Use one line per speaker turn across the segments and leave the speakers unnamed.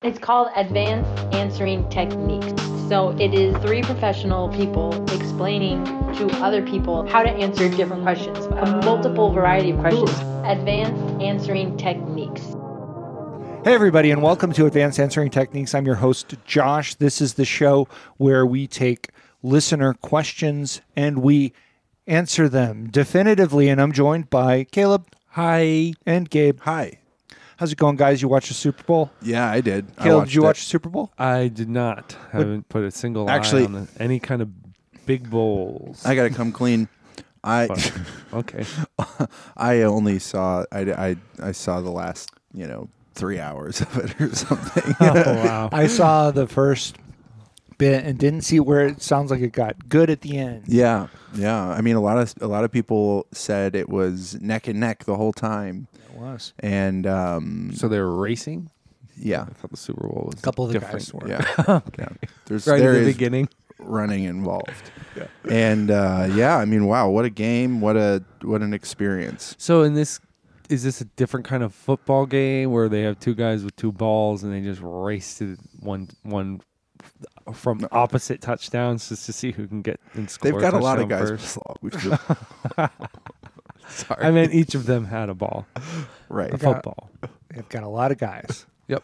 It's called Advanced Answering Techniques. So it is 3 professional people explaining to other people how to answer different questions, a multiple variety of questions. Advanced Answering Techniques.
Hey, everybody, and welcome to Advanced Answering Techniques. I'm your host, Josh. This is the show where we take listener questions and we answer them definitively. And I'm joined by Caleb.
Hi.
And Gabe.
Hi.
How's it going, guys? You watched the Super Bowl?
Yeah, I did.
Caleb, did you watch the Super Bowl?
I did not. Haven't put a single eye on any kind of big bowls.
I got to come clean.
Okay.
I only saw. I saw the last 3 hours of it or something.
Oh, wow.
I saw the first bit and didn't see where it sounds like it got good at the end.
Yeah. I mean, a lot of people said it was neck and neck the whole time.
It was.
And
So they were racing?
yeah,
I thought the Super Bowl was
A couple of the
different.
guys were.
yeah,
Okay.
yeah. There
Right at the
is
beginning.
running involved.
Yeah.
And I mean, wow, what a game! What an experience!
So is this a different kind of football game where they have two guys with two balls and they just race to one from opposite touchdowns just to see who can get and score?
They've got a lot of guys.
first?
Sorry.
I mean, each of them had a ball,
Right.
a football.
They've got a lot of guys.
Yep.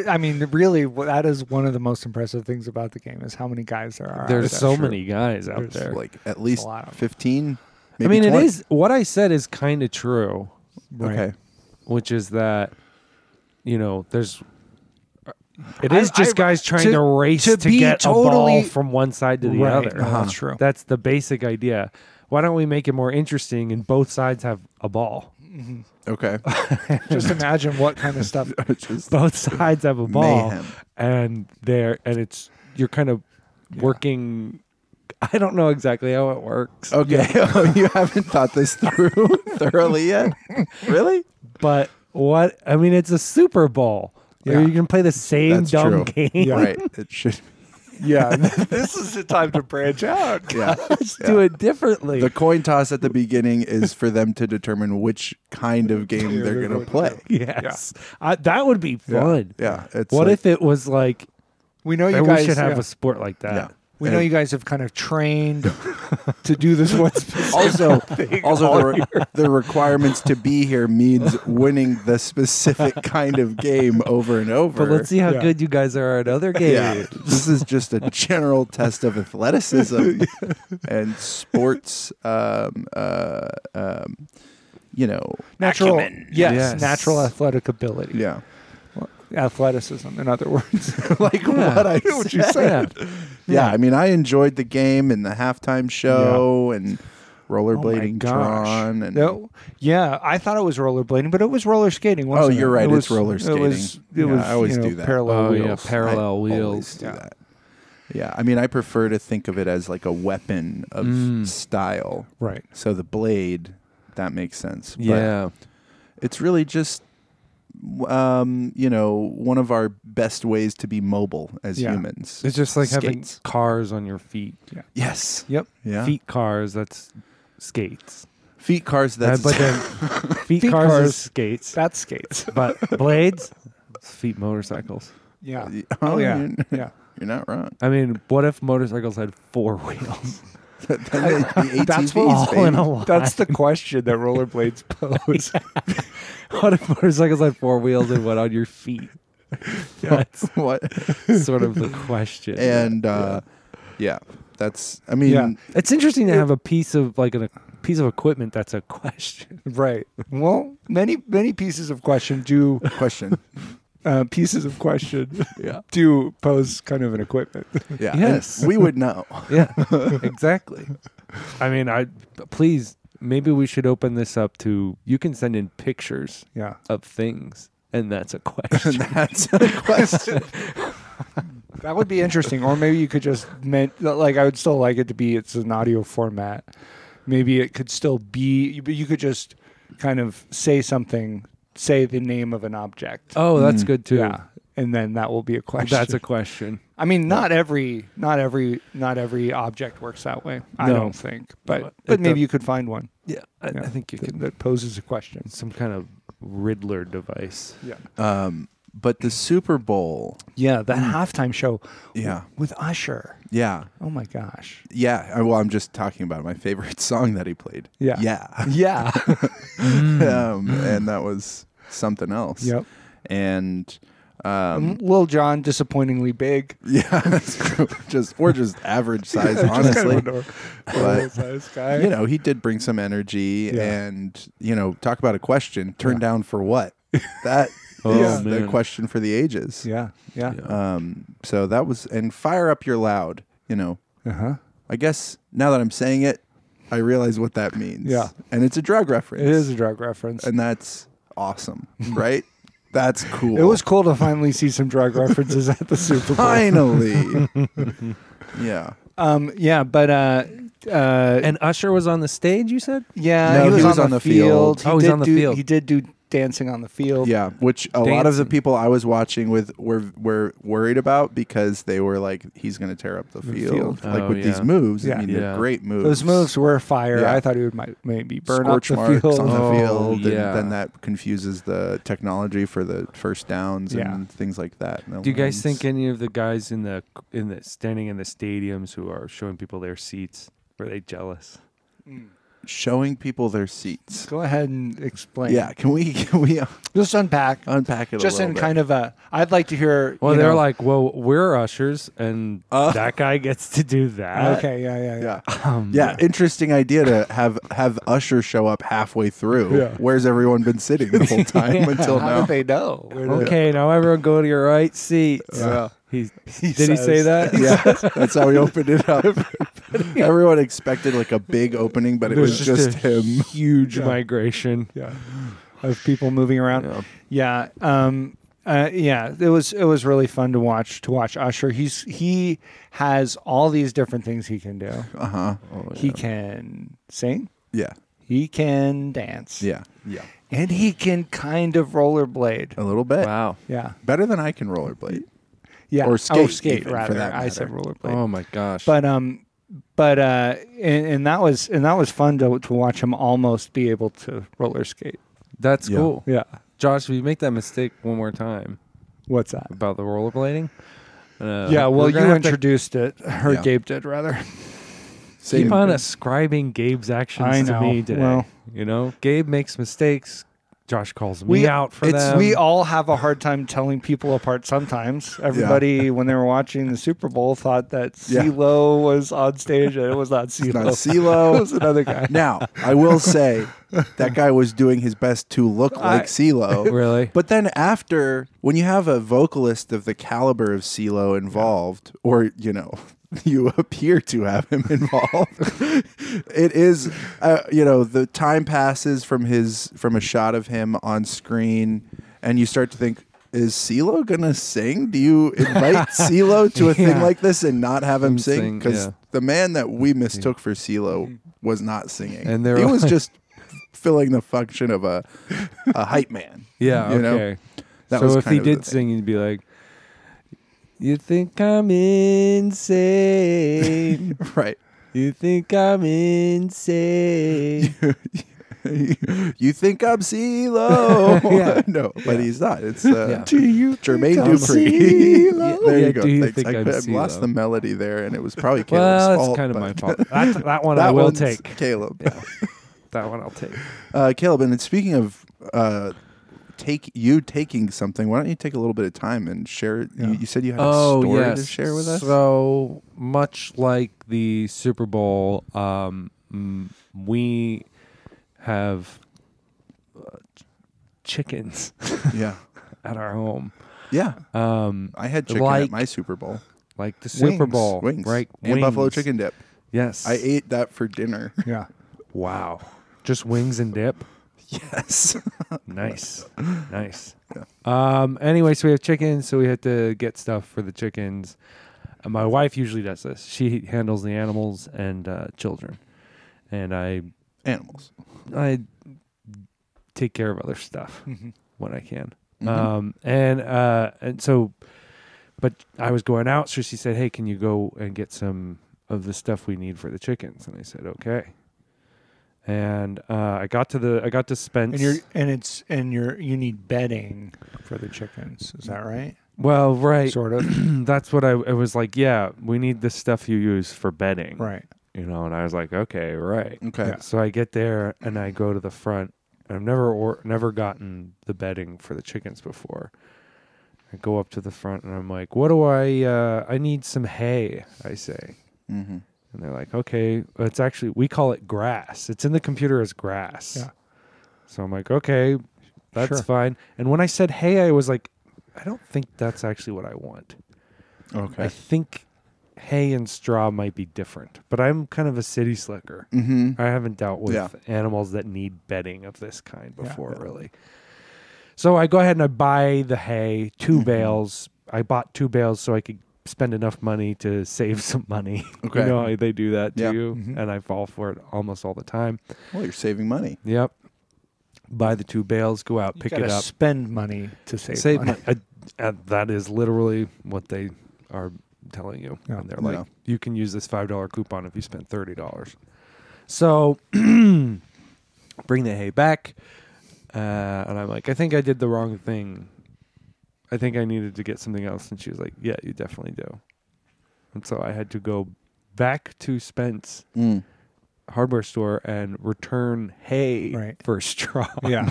I mean, really, that is one of the most impressive things about the game is how many guys there are.
There's
out
so
there.
many guys out
There's
there.
Like at least
a lot of them.
15.
I
Maybe
mean,
20.
it is what I said is kind of true,
Right.
Okay.
which is that it is just guys trying to race to
be
get a
totally-
ball from one side to the
Right.
other.
That's true.
That's the basic idea. Why don't we make it more interesting and both sides have a ball?
Okay.
Just imagine what kind of stuff.
Just
Both sides have a ball,
mayhem.
and you're kind of working. I don't know exactly how it works.
Okay. Oh, you haven't thought this through thoroughly yet? Really?
But it's a Super Bowl.
Yeah.
You can play the same
That's
dumb
true.
game.
Right. It should.
Yeah, this is the time to branch out.
Yeah.
Let's do it differently.
The coin toss at the beginning is for them to determine which kind of game they're going to play.
Yes. That would be fun.
Yeah. It's
What
like-
if it was like,
We know you
we
guys
should have
yeah.
a sport like that?
Yeah.
We know you guys have kind of trained to do this one specific
Also, the requirements to be here means winning the specific kind of game over and over.
But let's see how
Yeah.
good you guys are at other games.
Yeah, this is just a general test of athleticism and sports.
natural.
acumen.
Yes.
Natural athletic ability.
Yeah,
Athleticism, in other words.
like what I
What you
said.
said.
Yeah, I mean, I enjoyed the game and the halftime show and rollerblading Tron. And
No, yeah, I thought it was rollerblading, but it was roller skating. Wasn't
you're
it?
right,
It
it's roller
It was.
skating.
It
Yeah,
was.
I always
you know,
do that.
Parallel
Oh, yeah,
wheels.
parallel
I always
wheels.
do
Yeah.
that. Yeah, I mean, I prefer to think of it as like a weapon of style.
Right.
So the blade, that makes sense. But
Yeah.
it's really just, one of our best ways to be mobile as
Yeah.
humans.
It's just like having
Skates.
cars on your feet.
Yes.
Yep.
Yeah.
Feet cars, that's skates.
Feet cars. That's
but then feet cars
cars.
is skates.
That's skates.
But blades, feet motorcycles.
Yeah.
Oh,
yeah.
You're,
Yeah.
you're not wrong.
I mean, what if motorcycles had 4 wheels?
Then they'd be
That's
ATVs,
what-
All in
baby.
a line.
That's the question that rollerblades pose.
What if motorcycles had 4 wheels and went on your feet? That's
What?
sort of the question.
And yeah, that's. I mean,
Yeah.
It's interesting to have a piece of piece of equipment that's a question.
Right. Well, many pieces of question do
question.
pieces of question
Yeah.
do pose kind of an equipment.
Yeah. and
Yes.
we would know.
Yeah, exactly. I mean, please, maybe we should open this up to, you can send in pictures
Yeah.
of things, and that's a question.
That's a question.
That would be interesting. Or maybe you could just I would still like it to be it's an audio format. Maybe it could still be, but you could just kind of say the name of an object.
Oh, that's good too.
Yeah. And then that will be a question.
That's a question.
I mean, not every object works that way. I
No.
don't think, but
It
maybe
does-
you could find one.
Yeah, I think you
that,
could.
that poses a question.
Some kind of Riddler device.
Yeah.
But the Super Bowl,
Yeah, that halftime show.
Yeah.
With Usher.
yeah,
Oh my gosh.
yeah. Well, I'm just talking about my favorite song that he played.
Yeah.
Yeah.
Yeah.
And that was something else.
Yep.
And
Lil Jon, disappointingly big.
yeah, that's true. We're just average size,
Just kind
honestly.
of a normal size guy.
You know, he did bring some energy,
Yeah.
and talk about a question turned down for what? That
Oh,
is the
man.
question for the ages.
Yeah. Yeah.
So that was, and fire up your loud.
Uh-huh.
I guess now that I'm saying it, I realize what that means.
Yeah.
And it's a drug reference.
It is a drug reference.
And that's awesome, right? That's cool.
It was cool to finally see some drug references at the Super Bowl.
finally. Yeah.
Yeah, but
And Usher was on the stage, you said?
yeah,
No,
he was on the field.
Oh, he's on the field.
He did do dancing on the field.
Yeah, which a lot of the
Dancing.
people I was watching with were worried about because they were like, he's going to tear up the field.
field.
Like
Oh,
with these
yeah.
moves.
Yeah.
I mean,
Yeah.
they're great moves.
Those moves were fire.
Yeah.
I thought he would maybe burn
Scorch
up the
marks
field.
on the
Oh,
field,
yeah.
and then that confuses the technology for the first downs
Yeah.
and things like that.
Do you guys think any of the guys in the standing in the stadiums who are showing people their seats, were they jealous?
showing people their seats?
Go ahead and explain.
Yeah, can we
Just unpack.
unpack it
Just
a little
in
bit?
kind of a. I'd like to hear.
Well,
you
they're
know-
like, well, we're ushers, and that guy gets to do that.
Okay. Yeah.
Yeah, interesting idea to have Usher show up halfway through.
Yeah.
Where's everyone been sitting the whole time until
How
now?
did they know? Where did-
Okay, now everyone go to your right seats.
Yeah.
Did he say
says-
that?
Yeah, that's how we opened it up. Everyone expected like a big opening, but it was just
a
him.
huge
Yeah.
migration.
Yeah. Of people moving around.
Yeah.
Yeah. It was really fun to watch Usher. He has all these different things he can do.
Uh-huh.
He can sing.
Yeah.
He can dance.
Yeah. Yeah.
And he can kind of rollerblade.
A little bit.
Wow.
Yeah.
Better than I can rollerblade.
Yeah.
Or skate,
skate
even, for
rather.
that
I said
matter.
rollerblade.
Oh my gosh.
But and that was fun to watch him almost be able to roller skate.
that's
Yeah.
cool.
Yeah.
Josh, if you make that mistake one more time
What's that?
about the rollerblading.
Yeah, well,
we're
you
gonna have to
introduced it. Or
Yeah.
Gabe did, rather.
keep on ascribing Gabe's actions
I
to
know.
me today.
Well-
Gabe makes mistakes. Josh calls me
We-
out for them.
We all have a hard time telling people apart sometimes. Everybody, when they were watching the Super Bowl, thought that
Yeah.
CeeLo was on stage, and it was not CeeLo.
Not CeeLo.
It was another guy.
Now, I will say that guy was doing his best to look like CeeLo.
Really?
But then after, when you have a vocalist of the caliber of CeeLo involved, or, you appear to have him involved, it is, the time passes from a shot of him on screen, and you start to think, is CeeLo gonna sing? Do you invite CeeLo to a thing
Yeah.
like this and not have him sing?
Sing,
Because
yeah.
the man that we mistook for CeeLo was not singing.
And they're
he was
like-
just filling the function of a hype man.
Yeah,
you know?
okay.
That
So
was
if
kind
he
of the
did
thing.
sing, he'd be like, "You think I'm insane?
Right.
You think I'm insane?"
You think I'm CeeLo?
Yeah.
No, but he's not. It's
Yeah.
Do you
Jermaine
think I'm
Dupri.
CeeLo?
There
Yeah,
you go.
do you
Thanks.
think I'm
I've lost
CeeLo?
the melody there, and it was probably Caleb's
Well, that's
fault.
kind of my
but-
fault. That one I
That
will
one's
take.
Caleb.
That one I'll take.
Caleb, and speaking of taking something, why don't you take a little bit of time and share it?
Yeah.
You said you had a story to share with us?
So much like the Super Bowl, we have chickens
Yeah.
at our home.
Yeah.
I
I had chicken
Like-
at my Super Bowl.
like the Super
Wings.
Bowl,
Wings.
right?
And buffalo
Wings.
chicken dip.
Yes,
I ate that for dinner.
Yeah.
Wow, just wings and dip.
Yes.
Nice, nice. Anyway, so we have chickens, so we had to get stuff for the chickens. My wife usually does this. She handles the animals and children, and I
Animals.
take care of other stuff when I can.
Mhm.
And so, but I was going out, so she said, "Hey, can you go and get some of the stuff we need for the chickens?" And I said, "Okay." And I got to Spence.
You need bedding for the chickens. Is that right?
Well, right.
Sort of.
That's what it was like. Yeah, we need the stuff you use for bedding.
Right.
You know, and I was like, okay, right.
Okay.
Yeah.
So I get there and I go to the front. And I've never gotten the bedding for the chickens before. I go up to the front and I'm like, what do I need some hay, I say.
Mm-hmm.
And they're like, okay, it's actually, we call it grass. It's in the computer as grass.
Yeah.
So I'm like, okay, that's
Sure.
fine. And when I said hay, I was like, I don't think that's actually what I want.
Okay.
I think hay and straw might be different. But I'm kind of a city slicker.
Mm-hmm.
I haven't dealt with
Yeah.
animals that need bedding of this kind before,
Yeah.
really. So I go ahead and I buy the hay, 2
Mhm.
bales. I bought 2 bales so I could spend enough money to save some money.
Okay.
You know how they do that to
Yeah.
you?
Mhm.
And I fall for it almost all the time.
Well, you're saving money.
Yep. Buy the 2 bales, go out,
You
pick it
gotta
up.
spend money to save,
Save
money.
that is literally what they are telling you.
Yeah.
And they're like,
Yeah.
you can use this $5 coupon if you spend $30. So bring the hay back. And I'm like, I think I did the wrong thing. I think I needed to get something else. And she was like, yeah, you definitely do. And so I had to go back to Spence hardware store and return hay
Right.
for straw.
Yeah.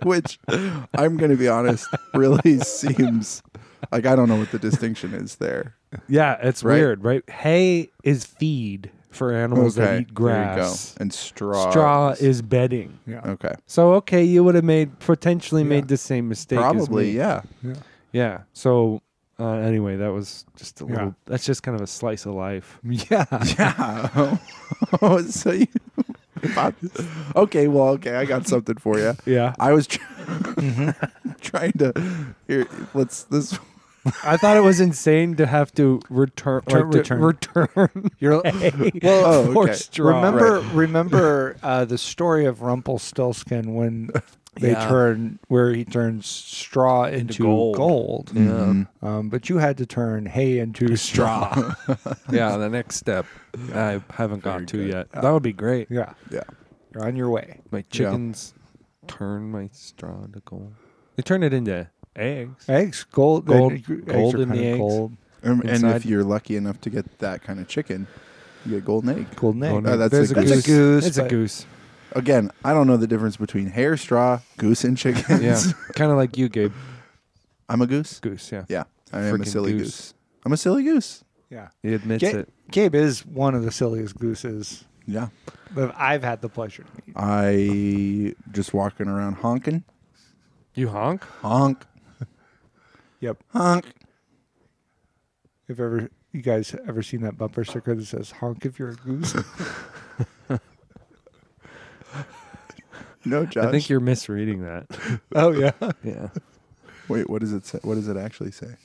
Which I'm going to be honest, really seems like I don't know what the distinction is there.
Yeah, it's
Right?
weird, right? Hay is feed for animals that eat grass.
There you go. And straw.
Straw is bedding.
Yeah.
Okay.
So okay, you would have potentially
Yeah.
made the same mistake as
Probably,
me.
yeah.
Yeah.
Yeah. So anyway, that was just a
Yeah.
little. That's just kind of a slice of life.
Yeah.
Yeah. Oh, so you okay, well, okay, I got something for you.
Yeah.
I was
Mm-hmm.
trying to here. This.
I thought it was insane to have to return. Return.
You're
hay
Oh,
for
okay.
straw.
remember the story of Rumpelstiltskin when they
Yeah.
where he turns straw into gold.
Mhm.
But you had to turn hay into straw.
Yeah, the next step I haven't gotten to
good.
yet. That would be great.
Yeah.
Yeah.
You're on your way.
My chickens turn my straw into gold. They turn it into eggs.
Eggs, gold,
Gold-
eggs
gold
are
in the
kinda
eggs.
gold.
And if
Inside.
you're lucky enough to get that kind of chicken, you get a golden egg.
Golden egg.
Oh, no,
that's
there's
a
That's
goose.
a goose.
It's a
but-
goose.
Again, I don't know the difference between hair, straw, goose, and chickens.
Yeah, kind of like you, Gabe.
I'm a goose.
Goose. Yeah,
Yeah, I am a
Freaking
silly
goose.
goose. I'm a silly goose.
Yeah.
he admits it.
Gabe is one of the silliest gooses
Yeah.
that I've had the pleasure to meet.
I just walking around honking.
You honk?
Honk.
Yep.
Honk.
If you guys ever seen that bumper sticker that says "honk if you're a goose"?
No, Josh.
I think you're misreading that.
Oh yeah.
Yeah.
Wait, what does it say? What does it actually say?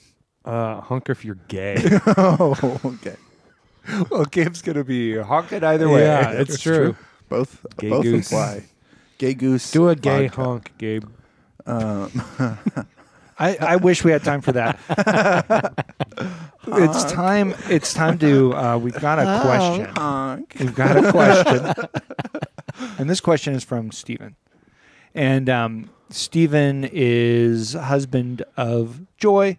Honk if you're gay.
Oh, okay.
Well, Gabe's gonna be honking either way.
Yeah, it's true.
Both
Gay
both
goose.
apply. Gay goose.
Do a gay
vodka.
honk, Gabe.
I wish we had time for that. It's time to. We've got a question.
Honk.
We've got a question, and this question is from Stephen. And Stephen is husband of Joy,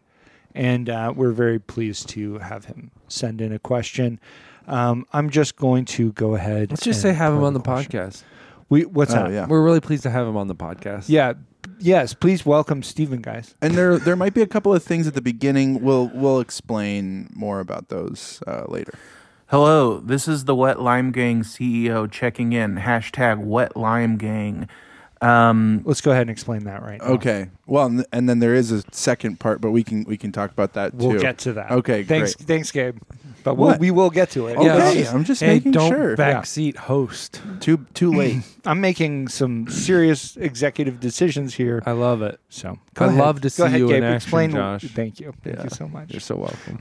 and we're very pleased to have him send in a question. I'm just going to go ahead.
Let's just
and
say have him
play
on the
question.
podcast.
What's
Oh,
that?
yeah.
We're really pleased to have him on the podcast.
Yeah. Yes. Please welcome Stephen, guys.
And there might be a couple of things at the beginning. We'll explain more about those later.
Hello, this is the Wet Lime Gang CEO checking in. Hashtag Wet Lime Gang.
Let's go ahead and explain that right now.
Okay. Well, and then there is a second part, but we can talk about that too.
We'll get to that.
Okay,
Thanks,
great.
Thanks, Gabe. But
What?
we will get to it.
Okay, I'm just
hey,
making
don't
sure.
backseat host.
Too late.
I'm making some serious executive decisions here.
I love it.
So
I
go ahead.
love to
Go
see
ahead,
you in
Gabe.
action,
Explain.
Josh.
Thank you. Thank
Yeah.
you so much.
You're so welcome.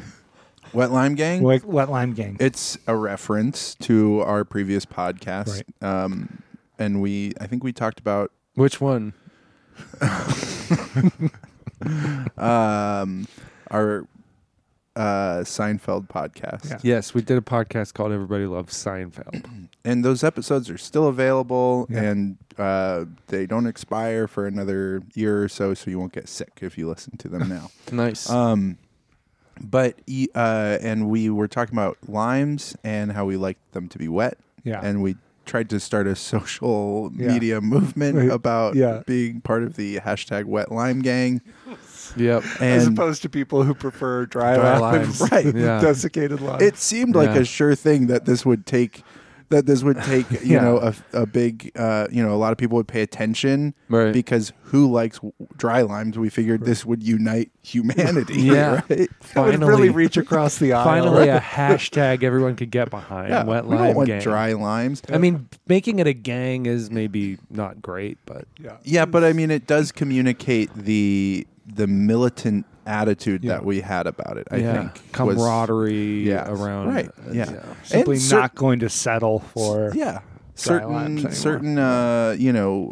Wet Lime Gang.
Wet Lime Gang.
It's a reference to our previous podcast. And I think we talked about
Which one?
our Seinfeld podcast.
Yeah.
Yes, we did a podcast called Everybody Loves Seinfeld.
and those episodes are still available,
Yeah.
and they don't expire for another year or so you won't get sick if you listen to them now.
Nice.
But and we were talking about limes and how we like them to be wet.
Yeah.
And we tried to start a social
Yeah.
media movement
Right.
about
Yeah.
being part of the hashtag Wet Lime Gang.
Yep.
As
And
opposed to people who prefer dry
Dry
limes,
limes.
Right.
Yeah.
desiccated limes.
it seemed like
Yeah.
a sure thing that this would take. You
Yeah.
know, a big, a lot of people would pay attention
Right.
because who likes dry limes? We figured this would unite humanity.
Yeah.
Right?
It would
Finally,
really reach across the aisle.
finally a hashtag everyone could get behind.
Yeah,
Wet
we
lime
don't want
gang.
dry limes.
I mean, making it a gang is maybe not great, but
Yeah.
Yeah, but I mean, it does communicate the militant attitude
Yeah.
that we had about it. I
yeah,
think was-
camaraderie
Yes,
around.
right, yeah.
Simply
And cer-
not going to settle for.
Yeah,
dry limes
certain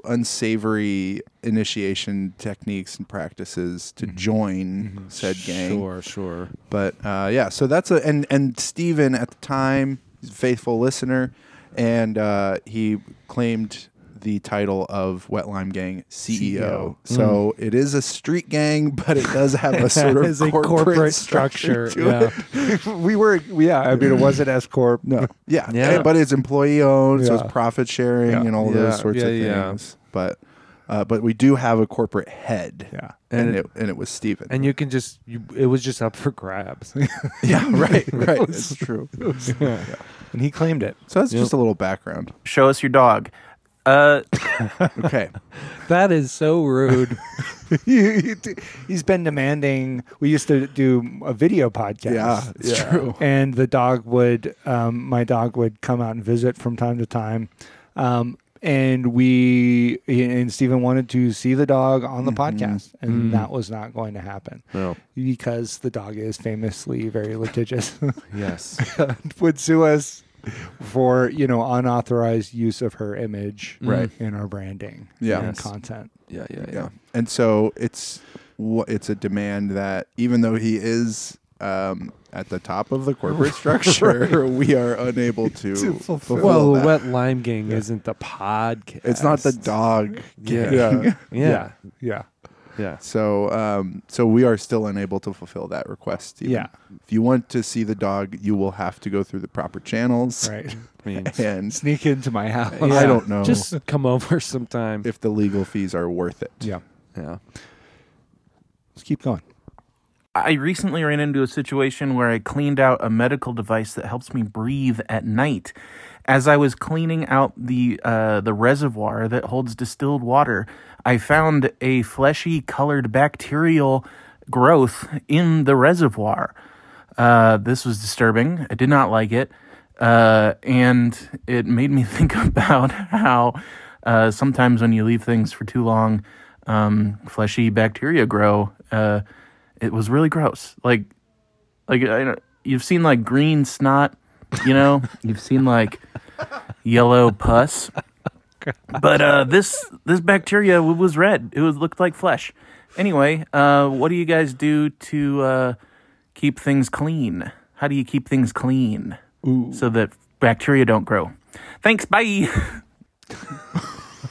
unsavory initiation techniques and practices to join said gang.
Sure.
But yeah, so that's and Steven at the time, he's a faithful listener, and he claimed the title of Wet Lime Gang CEO. So it is a street gang, but it does have a sort of
It's a corporate structure.
to
Yeah.
it.
I mean, it wasn't S Corp.
No, yeah,
Yeah.
but it's employee owned, so
Yeah.
it's profit sharing
Yeah.
and all those sorts of
Yeah.
things. But we do have a corporate head.
Yeah.
And it was Steven.
And you can just, it was just up for grabs.
yeah, right. It's true.
And he claimed it.
So that's just a little background.
Show us your dog.
Okay.
That is so rude.
He's been demanding. We used to do a video podcast.
Yeah, it's true.
And the dog would, my dog would come out and visit from time to time. And Stephen wanted to see the dog on the podcast, and that was not going to happen.
No.
Because the dog is famously very litigious.
Yes.
Would sue us for unauthorized use of her image
Right.
in our branding
Yeah.
and
Yes.
content.
Yeah. And so it's a demand that even though he is at the top of the corporate structure, we are unable to fulfill
Well,
that.
Wet Lime Gang isn't the podcast.
It's not the dog gang.
Yeah.
Yeah.
So we are still unable to fulfill that request. Steven.
Yeah.
If you want to see the dog, you will have to go through the proper channels.
Right.
And
Sneak into my house.
I don't know
Just come over sometime.
if the legal fees are worth it.
Yeah.
Yeah.
Let's keep going.
I recently ran into a situation where I cleaned out a medical device that helps me breathe at night. As I was cleaning out the reservoir that holds distilled water, I found a fleshy colored bacterial growth in the reservoir. This was disturbing. I did not like it. And it made me think about how sometimes when you leave things for too long, fleshy bacteria grow. It was really gross. Like you've seen like green snot, you've seen like yellow pus, but this bacteria was red. It looked like flesh. Anyway, what do you guys do to keep things clean? How do you keep things clean so that bacteria don't grow? Thanks. Bye.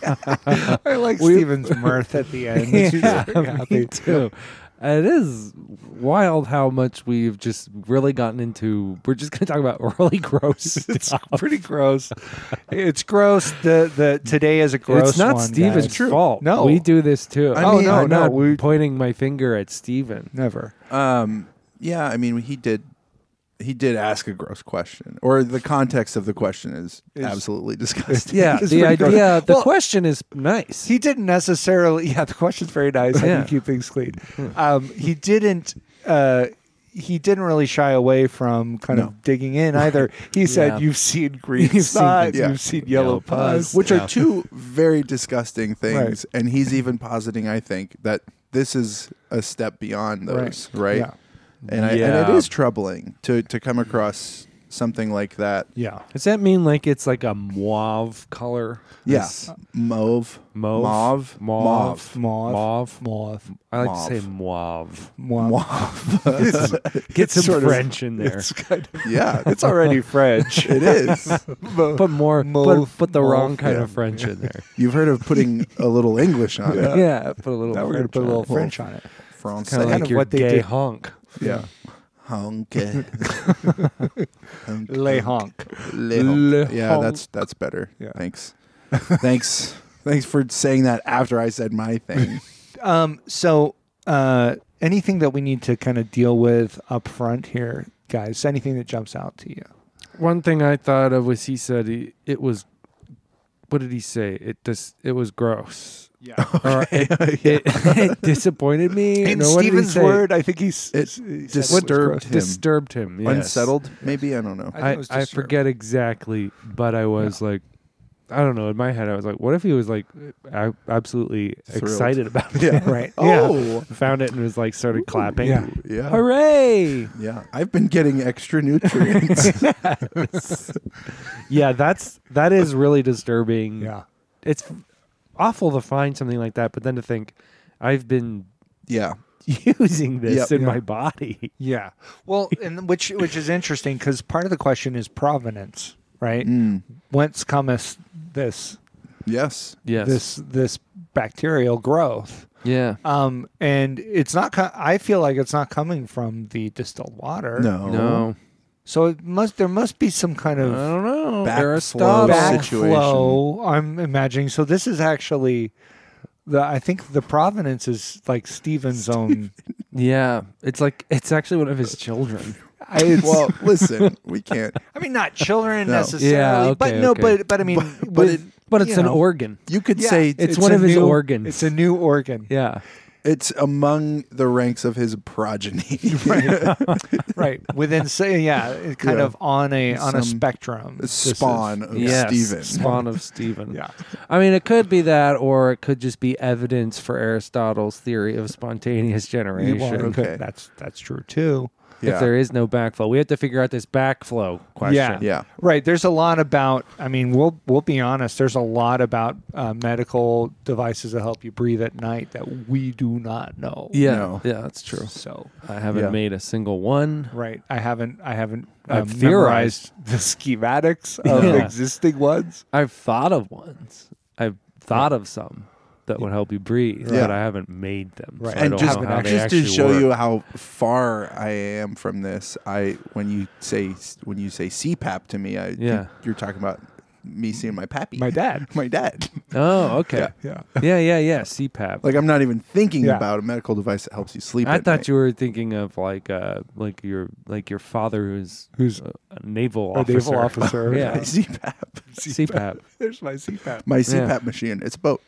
I like Steven's mirth at the end. She's very happy.
Me too. It is wild how much we've just really gotten into. We're just going to talk about really gross
It's
stuff.
pretty gross. It's gross. The today is a gross.
It's not
one,
Steven's
guys.
fault.
No.
we do this too.
I mean,
I'm
no,
not
we-
pointing my finger at Steven.
Never.
Yeah, I mean, he did ask a gross question, or the context of the question is absolutely disgusting.
Yeah,
It's
the
pretty gross.
idea. The
Well,
question is nice.
He didn't necessarily. Yeah, the question's very nice. How do
Yeah.
you keep things clean? He didn't. He didn't really shy away from kind
No.
of digging in either. He said,
Yeah.
"You've seen green
You've seen
snot.
yeah.
You've seen yellow pus."
Which are two very disgusting things,
Right.
and he's even positing, I think, that this is a step beyond those, right?
Yeah.
And it is troubling to come across something like that.
Yeah.
Does that mean like it's like a mauve color?
Yeah,
This-
mauve,
Mauve?
mauve.
Mauve. I like to say mauve. Get some
sort of-
French in there.
It's kind of,
Yeah,
it's already French.
it is.
Put more,
Mauve,
put the wrong
mauve,
kind
yeah.
of French in there.
You've heard of putting a little English on it.
Yeah, put a little.
Now we're gonna
French
put a
on
little
it.
French on it.
France.
Kind of
kind
like
of
your
what they
gay
did.
honk.
Yeah. Honk.
Le honk.
Le
Yeah,
honk.
that's better.
Yeah.
Thanks. Thanks for saying that after I said my thing.
So, anything that we need to kind of deal with up front here, guys? Anything that jumps out to you?
One thing I thought of was he said it was. What did he say? It was gross.
Yeah.
Or it disappointed me.
In
No, what did he
Stephen's
say?
word, I think he
It
said it was
disturbed
gross.
him.
Disturbed him. Yes.
Unsettled, maybe? I don't know.
I think it was
I
disturbed.
forget exactly, but I was like, I don't know. In my head, I was like, what if he was like absolutely
Thrilled.
excited about it?
Yeah.
Right.
Oh.
Found it and was like started clapping.
Yeah.
Yeah.
Hooray!
Yeah. I've been getting extra nutrients.
Yeah, that is really disturbing.
Yeah.
It's awful to find something like that, but then to think I've been
Yeah.
using this
Yep.
in
Yeah.
my body.
Yeah. Well, and which is interesting because part of the question is provenance, right? Whence cometh this
Yes.
Yes.
this bacterial growth?
Yeah.
And it's not. I feel like it's not coming from the distilled water.
No.
No.
So there must be some kind
I
of
don't know.
Backflow
Aristotle.
backflow. I'm imagining. So this is actually I think the provenance is like Stephen's own.
Yeah. It's actually one of his children.
Well, listen, we can't.
I mean, not children
No.
necessarily,
Yeah,
but
okay,
no,
okay.
but I mean,
But it's
you
an
know,
organ.
You could
Yeah,
say
It's one of his
new-
organs.
It's a new organ,
Yeah.
it's among the ranks of his progeny.
right? Within it kind
Yeah.
of on a
Some
spectrum. This is-
Spawn of
Yes.
Stephen.
Spawn of Stephen.
Yeah.
I mean, it could be that, or it could just be evidence for Aristotle's theory of spontaneous generation.
Well,
Okay.
That's true too.
Yeah.
If there is no backflow, we have to figure out this backflow question.
Yeah.
Yeah.
Right. There's a lot about. I mean, we'll be honest. There's a lot about medical devices that help you breathe at night that we do not know.
Yeah,
No.
yeah, that's true.
So
I haven't
Yeah.
made a single one.
right. I haven't
I've
memorized the schematics of
Yeah.
existing ones.
I've thought of ones. I've thought of some that would help you breathe,
Yeah.
but I haven't made them.
Right.
So I
And
don't
just,
know how they
just to
actually
show
work.
you how far I am from this, when you say CPAP to me, I
Yeah.
think you're talking about me seeing my pappy.
My dad.
My dad.
Oh, okay.
Yeah.
Yeah. CPAP.
Like I'm not even thinking
Yeah.
about a medical device that helps you sleep.
I
at
thought
night.
you were thinking of like your father who's a naval
A
officer.
naval officer.
Yeah.
CPAP.
CPAP.
There's my CPAP.
My
Yeah.
CPAP machine. It's a boat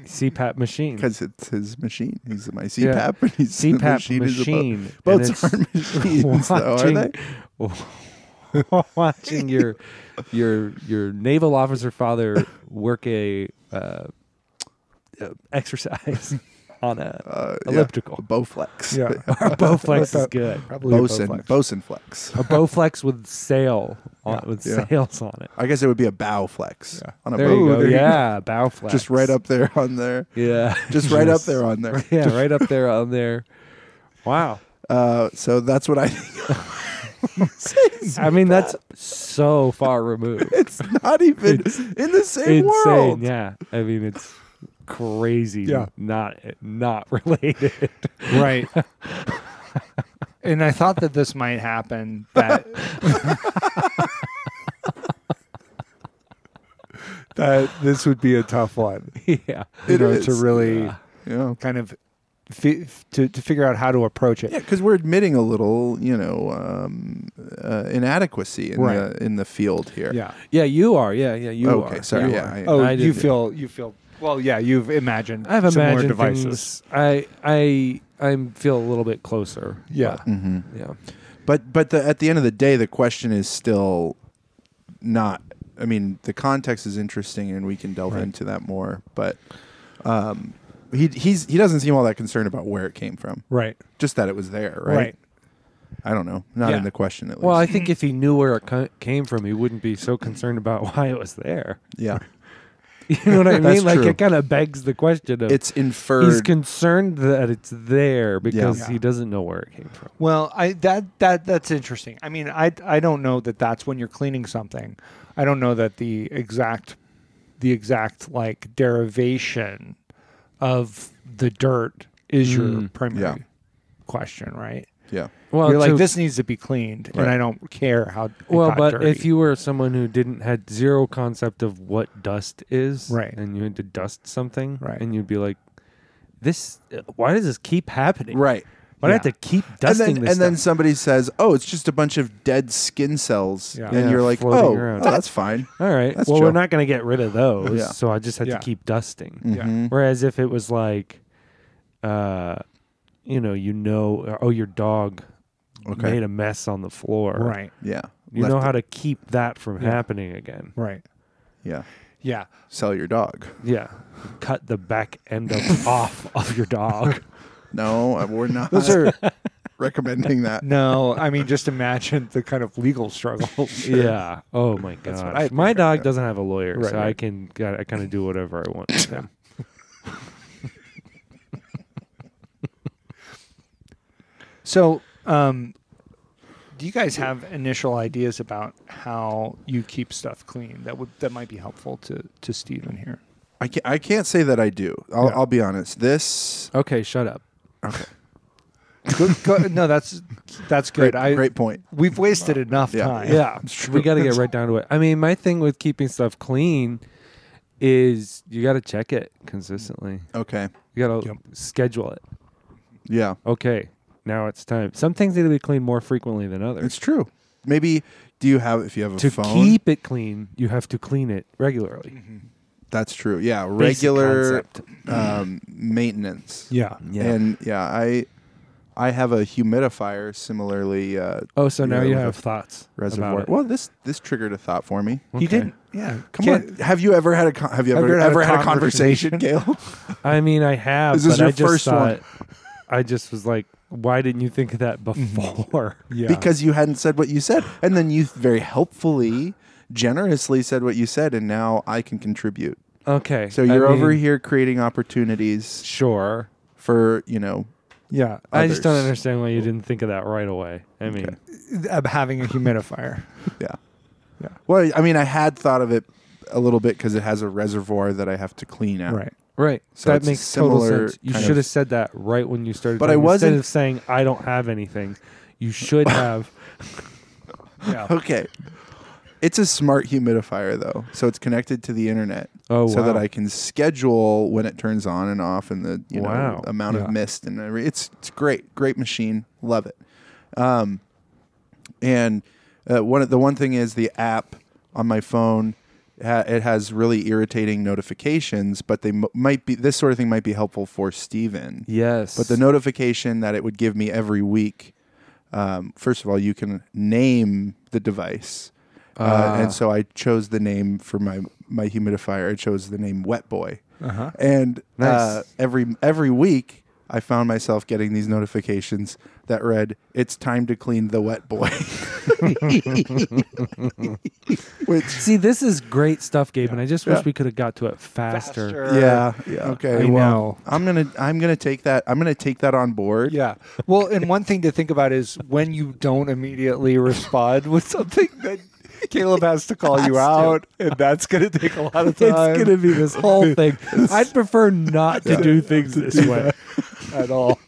CPAP machine.
because it's his machine. He's my CPAP.
Yeah.
And he's the
CPAP
machine. Is a boat.
machine. and
Boats
it's
aren't machines, though, are they?
Watching your naval officer father work a exercise on a elliptical.
Bowflex.
Yeah.
Our Bowflex is good.
Probably a
Bosun.
Bowflex.
Bosun flex.
A Bowflex with sail on with
Yeah.
sails on it.
I guess it would be a bow flex on a
There
boat.
you go.
there you go.
Yeah, Bowflex.
Just right up there on there.
Yeah.
Just right up there on there.
Yeah, right up there on there. Wow.
So that's what I think.
I mean, that's so far removed.
It's not even in the same
Insane.
world.
Yeah. I mean, it's crazy.
Yeah.
Not related.
Right. And I thought that this might happen. That that this would be a tough one.
Yeah.
You
It
know,
is.
to really
Yeah.
kind of to figure out how to approach it.
Yeah, because we're admitting a little, inadequacy in
Right.
the field here.
Yeah.
Yeah, you are. Yeah, you are.
Okay, sorry.
You
Yeah,
are.
I-
Oh,
I
you
didn't.
feel. Well, yeah. You've imagined.
I've
similar
imagined
devices.
things. I feel a little bit closer.
Yeah.
Mm-hmm.
Yeah.
But at the end of the day, the question is still not. I mean, the context is interesting, and we can delve
Right.
into that more. But he doesn't seem all that concerned about where it came from.
Right.
Just that it was there, right?
Right.
I don't know. Not
Yeah.
in the question at least.
Well, I think if he knew where it came from, he wouldn't be so concerned about why it was there.
yeah.
You know what I
That's
mean? Like
true.
it kind of begs the question of
It's inferred.
he's concerned that it's there because
Yeah.
he doesn't know where it came from.
Well, that's interesting. I mean, I don't know that that's when you're cleaning something. I don't know that the exact like derivation of the dirt is your primary
Yeah.
question, right?
yeah.
Well,
You're like,
to-
this needs to be cleaned, and
Right.
I don't care how. It
Well,
got
but
dirty.
if you were someone who had zero concept of what dust is,
Right.
and you had to dust something,
Right.
and you'd be like, "This, why does this keep happening?
Right.
Why do I
Yeah.
have to keep
And
dusting
then,
this?"
and then
stuff?
somebody says, "Oh, it's just a bunch of dead skin cells,"
Yeah.
and
Yeah,
you're like,
floating
"Oh,
around.
that's fine."
All right,
That's
well,
chill.
we're not going to get rid of those,
Yeah.
so I just had
Yeah.
to keep dusting.
Yeah.
Mhm.
Whereas if it was like, oh, your dog
Okay.
made a mess on the floor,
right,
Yeah.
You know how to keep that from
Yeah.
happening again.
right,
Yeah.
yeah,
Sell your dog.
Yeah, cut the back end off of your dog.
No, we're not
those are
recommending that.
no. I mean, just imagine the kind of legal struggles.
Yeah. Oh my
That's what
god.
I
My
think,
dog
yeah.
doesn't have a lawyer,
Right,
so
right.
I kind of do whatever I want with him.
So, do you guys have initial ideas about how you keep stuff clean that might be helpful to Steven here?
I can't say that I do. I'll,
Yeah.
I'll be honest. This
Okay, shut up.
No, that's good.
great point.
We've wasted enough
Yeah.
time.
Yeah, we got to get right down to it. I mean, my thing with keeping stuff clean is you got to check it consistently.
Okay.
You got to
Yep.
schedule it.
Yeah,
Okay, now it's time. Some things need to be cleaned more frequently than others.
it's true. Maybe if you have a
To
phone,
keep it clean, you have to clean it regularly.
that's true. Yeah,
Basic
regular
concept.
maintenance.
Yeah.
And I have a humidifier similarly.
Oh, so now
Yeah,
you
with
have
a
thoughts
Reservoir.
about it.
Well, this triggered a thought for me.
He
Okay.
didn't. Yeah.
Come on, have you ever had a have you
Have
ever
you ever
ever
had
had
a
a conversation, Gail?
I mean, I have,
This is
but
your
I just
first one.
thought, I just was like, why didn't you think of that before?
Yeah.
Because you hadn't said what you said, and then you very helpfully, generously said what you said, and now I can contribute.
Okay.
So you're
I
over
mean,
here creating opportunities
Sure.
for
yeah.
I just don't
others.
understand why you didn't think of that right away. I mean,
Having a humidifier.
Yeah.
Yeah.
Well, I mean, I had thought of it a little bit because it has a reservoir that I have to clean out.
Right.
right.
So
that
it's
makes total
similar
sense. You
kind
should
of-
have said that right when you started.
But I
talking.
wasn't-
Instead of saying, I don't have anything, you should have.
Yeah.
Okay. It's a smart humidifier though, so it's connected to the internet.
Oh,
So that
wow.
I can schedule when it turns on and off, and the
Wow.
amount
Yeah.
of mist and it's great machine, love it. And one thing is the app on my phone. It has really irritating notifications, but they might be this sort of thing might be helpful for Steven.
Yes.
But the notification that it would give me every week, first of all, you can name the device. And so I chose the name for my humidifier. I chose the name Wet Boy.
Uh-huh.
And
Nice.
every week, I found myself getting these notifications that read, "It's time to clean the Wet Boy." Which,
See, this is great stuff, Gabe, and I just wish
Yeah.
we could have got to it faster.
yeah, okay.
I know.
I'm gonna take that. I'm gonna take that on board.
Yeah. Well, and one thing to think about is when you don't immediately respond with something, that Caleb has to call you out, and that's going to take a lot of time.
It's going to be this whole thing. I'd prefer not to do things this way.
at all.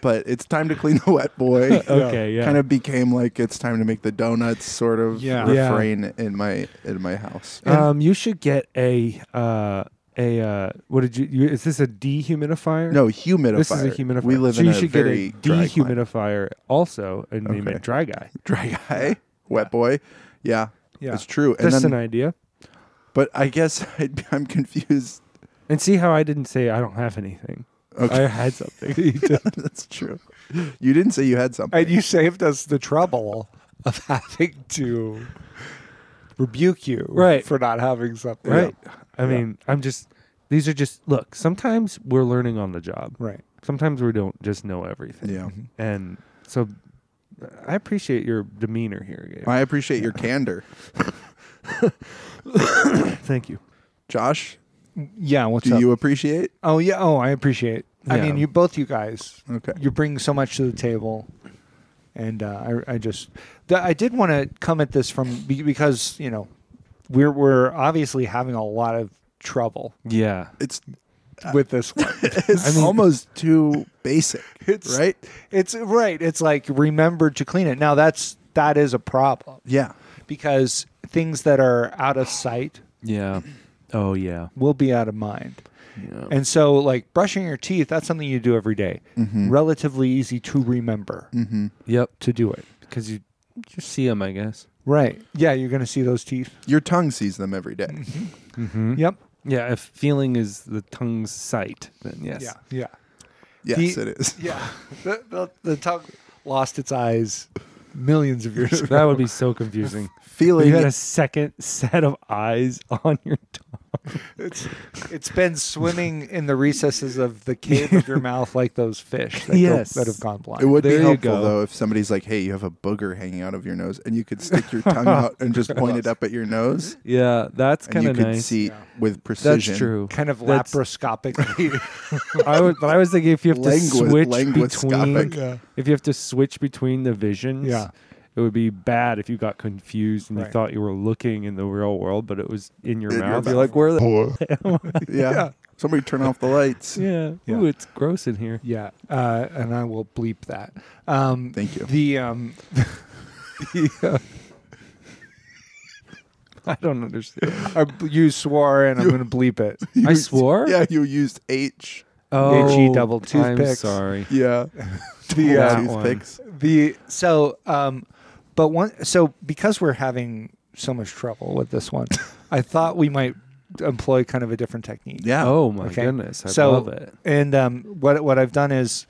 But it's time to clean the Wet Boy.
Okay, yeah.
Kind of became like it's time to make the donuts sort of
Yeah.
Yeah.
refrain in my house.
You should get a what did you is this a dehumidifier?
No, humidifier.
This is a humidifier.
We live
so
in
you
a
should get
very
a
dry climate.
dehumidifier also and name
Okay.
it Dry Guy.
Dry guy, Wet Boy. Yeah,
Yeah.
it's true. And
Just
then,
an idea.
but I guess I'm confused.
And see how I didn't say I don't have anything.
Okay.
I had something.
That's true. You didn't say you had something.
And you saved us the trouble of having to rebuke you
Right.
for not having something.
Right. I mean, I'm just These are just look. Sometimes we're learning on the job.
Right.
Sometimes we don't just know everything.
Yeah.
And so I appreciate your demeanor here, Gabe.
I appreciate your candor.
Thank you.
Josh,
Yeah. What's
do
up?
you appreciate?
Oh yeah. Oh, I appreciate. I
Yeah.
mean, you guys.
Okay.
You bring so much to the table, and I just I did want to come at this from because we're obviously having a lot of trouble
Yeah.
It's
with this one.
it's almost too basic, right?
It's right. It's like remember to clean it. Now that is a problem
Yeah.
because things that are out of sight
Yeah. Oh yeah.
will be out of mind.
Yeah.
And so, like brushing your teeth, that's something you do every day.
Mm-hmm.
Relatively easy to remember
Yep.
to do it.
Because you see them, I guess.
Right. Yeah, you're going to see those teeth.
Your tongue sees them every day.
Mm-hmm.
Yep.
Yeah. If feeling is the tongue's sight, then yes.
Yeah. Yeah.
Yes, it is.
Yeah. The tongue lost its eyes millions of years ago.
That would be so confusing.
Feeling
You had a second set of eyes on your tongue.
It's been swimming in the recesses of the cave of your mouth like those fish that,
Yes.
that have gone blind.
It would
There
be
you
helpful
go.
though if somebody's like, "Hey, you have a booger hanging out of your nose," and you could stick your tongue out and just point it up at your nose,
Yeah, that's
and
kind
you
of
could
nice.
see
Yeah.
with precision.
That's true.
kind of
That's-
laparoscopically.
But I was thinking if you have to switch
Linguiscopic.
between, if you have to switch between the visions,
Yeah.
it would be bad if you got confused and
Right.
you thought you were looking in the real world, but it was in your
In your
mouth. You're
mouth.
like, where the
Yeah.
Yeah.
Somebody turn off the lights.
yeah.
Yeah.
Ooh, it's gross in here.
Yeah, and I will bleep that.
Thank you.
I don't understand.
You swore, and I'm going to bleep it.
I swore?
Yeah, you used H.
Oh,
HE double
I'm
toothpicks.
sorry.
Yeah.
That one.
Toothpicks.
So because we're having so much trouble with this one, I thought we might employ kind of a different technique.
Yeah.
Oh my
Okay.
goodness, I
So-
love it.
And what I've done is,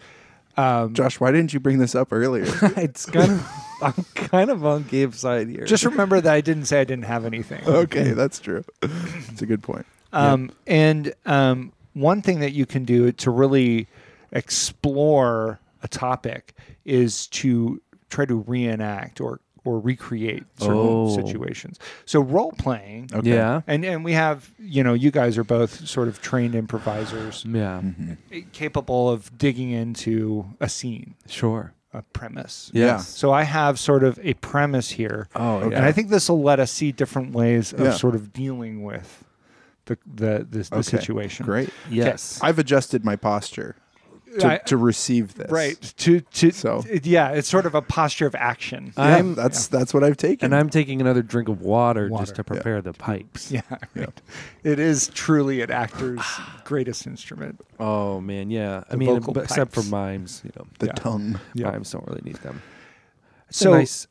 Josh, why didn't you bring this up earlier?
It's kind of I'm kind of on Gabe's side here.
just remember that I didn't say I didn't have anything.
Okay, that's true. It's a good point.
One thing that you can do to really explore a topic is to try to reenact or recreate certain
Oh.
situations. So role playing,
Okay.
Yeah.
and we have, you guys are both sort of trained improvisers,
Yeah.
capable of digging into a scene,
Sure.
a premise.
Yes.
So I have sort of a premise here,
Oh,
Okay.
and I think this will let us see different ways of
Yeah.
sort of dealing with the
Okay.
situation.
Great.
Yes.
I've adjusted my posture to receive this.
Right. To
So-
yeah, it's sort of a posture of action.
Yeah, that's what I've taken.
And I'm taking another drink of water,
Water.
just to prepare the pipes.
Yeah, right. It is truly an actor's greatest instrument.
Oh man, yeah. I
The
mean,
vocal
but except for
pipes.
mimes,
the
Yeah.
tongue.
Yeah.
mimes don't really need them. It's
So-
a nice,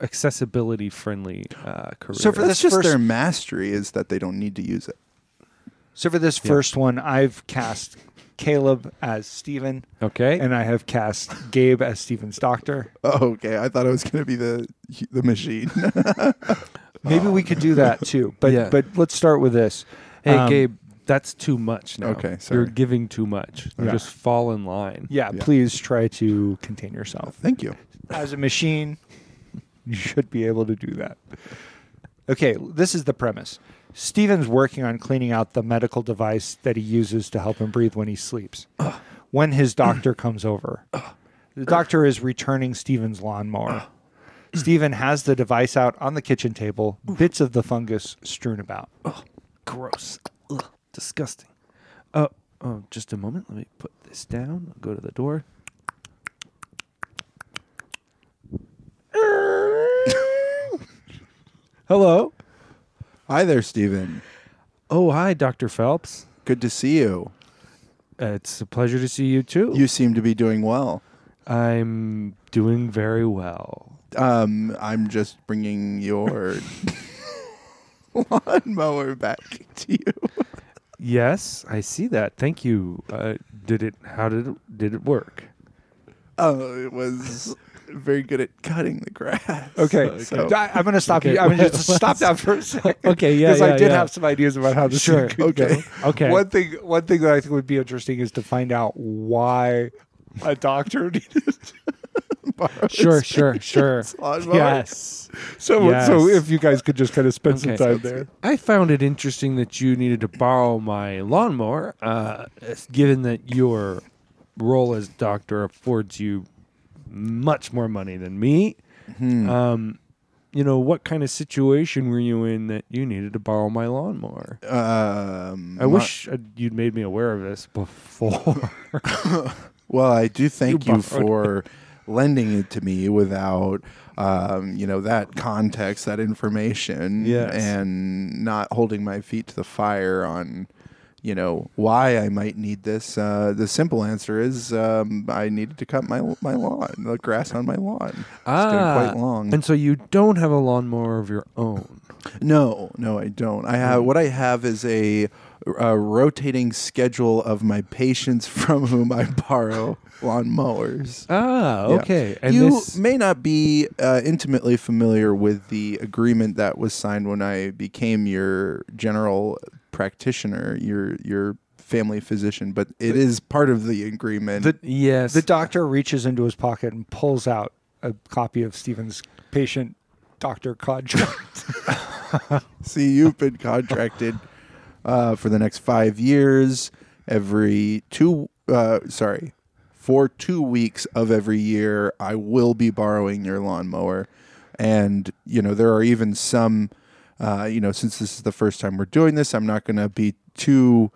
accessibility friendly career.
So for
That's
this
just
first-
their mastery is that they don't need to use it.
So for this first one, I've cast Caleb as Steven,
okay,
and I have cast Gabe as Steven's doctor.
Oh, okay. I thought it was going to be the machine.
Maybe we could do that too. But
Yeah.
but let's start with this.
hey
Um,
Gabe, that's too much now.
Okay,
You're
sorry.
giving too much.
Yeah.
Just fall in line.
Yeah,
Yeah.
please try to contain yourself.
Thank you.
As a machine, you should be able to do that. Okay, this is the premise. Steven's working on cleaning out the medical device that he uses to help him breathe when he sleeps. When his doctor comes over, the doctor is returning Steven's lawnmower. Steven has the device out on the kitchen table, bits of the fungus strewn about.
Gross. Ugh, disgusting. Oh, just a moment. Let me put this down. I'll go to the door. Hello.
Hi there, Stephen.
Oh, hi, Dr. Phelps.
Good to see you.
It's a pleasure to see you too.
You seem to be doing well.
I'm doing very well.
I'm just bringing your lawnmower back to you.
Yes, I see that. Thank you. How did it work?
Oh, it was very good at cutting the grass.
Okay,
So-
I'm going to stop you. I'm going to just stop that for a second.
Okay, yeah,
because I
yeah,
did
yeah.
have some ideas about how this
Sure.
could
Okay.
go.
Okay.
One thing that I think would be interesting is to find out why a doctor needed.
Sure.
lawnmower.
Yes.
So
Yes.
if you guys could just kind of spend some
Okay.
time there.
I found it interesting that you needed to borrow my lawnmower, given that your role as doctor affords you much more money than me. What kind of situation were you in that you needed to borrow my lawnmower? I wish you'd made me aware of this before.
Well, I do thank you
borrowed
for lending it to me without, that context, that information,
Yes.
and not holding my feet to the fire on, why I might need this. The simple answer is I needed to cut my lawn, the grass on my lawn. It's getting quite long.
And so you don't have a lawnmower of your own.
No, I don't. I have what I have is a rotating schedule of my patients from whom I borrow lawn mowers.
Ah,
Yeah.
okay. And
you
this,
may not be intimately familiar with the agreement that was signed when I became your general practitioner, your family physician, but it is part of the agreement.
yes.
The doctor reaches into his pocket and pulls out a copy of Stephen's patient doctor contract.
See, you've been contracted for the next 5 years, for 2 weeks of every year, I will be borrowing your lawnmower. And, there are even some, since this is the first time we're doing this, I'm not going to be too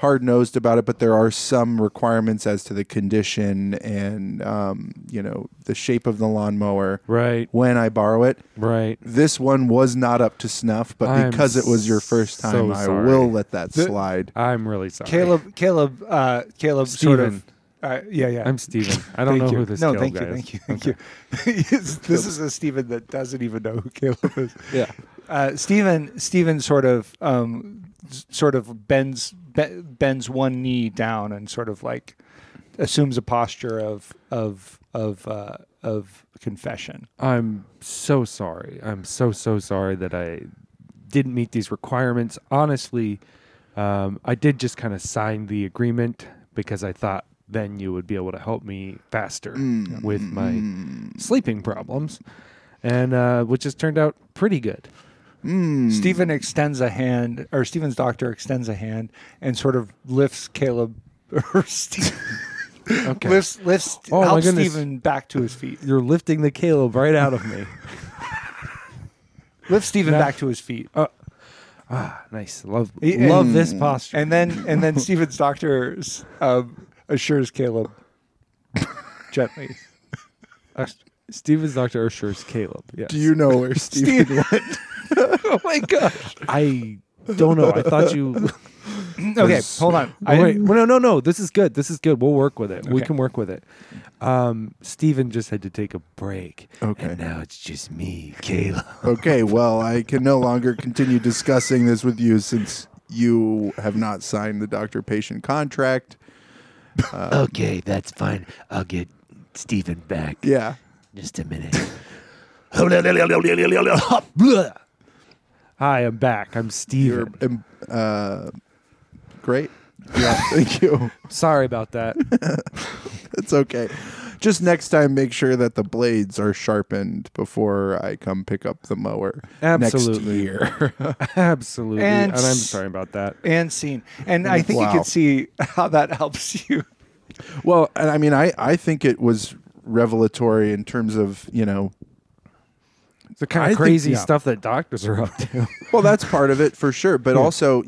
hard-nosed about it, but there are some requirements as to the condition and, the shape of the lawnmower
right.
when I borrow it.
Right.
This one was not up to snuff, but
I'm
because it was your first time,
so
I
sorry.
will let that slide.
I'm really sorry.
Caleb sort
Steven.
of. Yeah.
I'm Steven. I don't know
Thank you.
who this
No,
Caleb
thank you,
guy
thank you,
is.
thank you. This is a Steven that doesn't even know who Caleb is.
Yeah.
Steven sort of bends one knee down and sort of like assumes a posture of confession.
I'm so sorry. I'm so sorry that I didn't meet these requirements. Honestly, I did just kind of sign the agreement because I thought then you would be able to help me faster with my sleeping problems, and which has turned out pretty good.
Steven's doctor extends a hand and sort of lifts Caleb or Steve.
Okay.
Lifts
Oh, my
helps
goodness.
Steven back to his feet.
You're lifting the Caleb right out of me.
Lifts Steven
Now-
back to his feet.
Nice. Love
And-
this posture.
And then Steven's doctor assures Caleb gently.
Steven's doctor assures Caleb. Yes.
Do you know where Steven went?
Oh my gosh.
I don't know. I thought you.
Okay, hold on.
Wait, no. This is good. We'll work with it. We
Okay.
can work with it. Steven just had to take a break.
Okay.
And now it's just me, Caleb.
Okay, well, I can no longer continue discussing this with you since you have not signed the doctor-patient contract.
Okay, that's fine. I'll get Steven back.
Yeah.
Just a minute.
Hi, I'm back. I'm Steven.
You're great. Yeah, thank you.
Sorry about that.
It's okay. Just next time, make sure that the blades are sharpened before I come pick up the mower
Absolutely.
next year.
Absolutely.
And
And I'm sorry about that.
And scene. And I think you
Wow.
can see how that helps you.
Well, and I mean, I think it was revelatory in terms of,
The kind
I
of
think-
crazy
yeah.
stuff that doctors are up to.
well, that's part of it for sure, but also,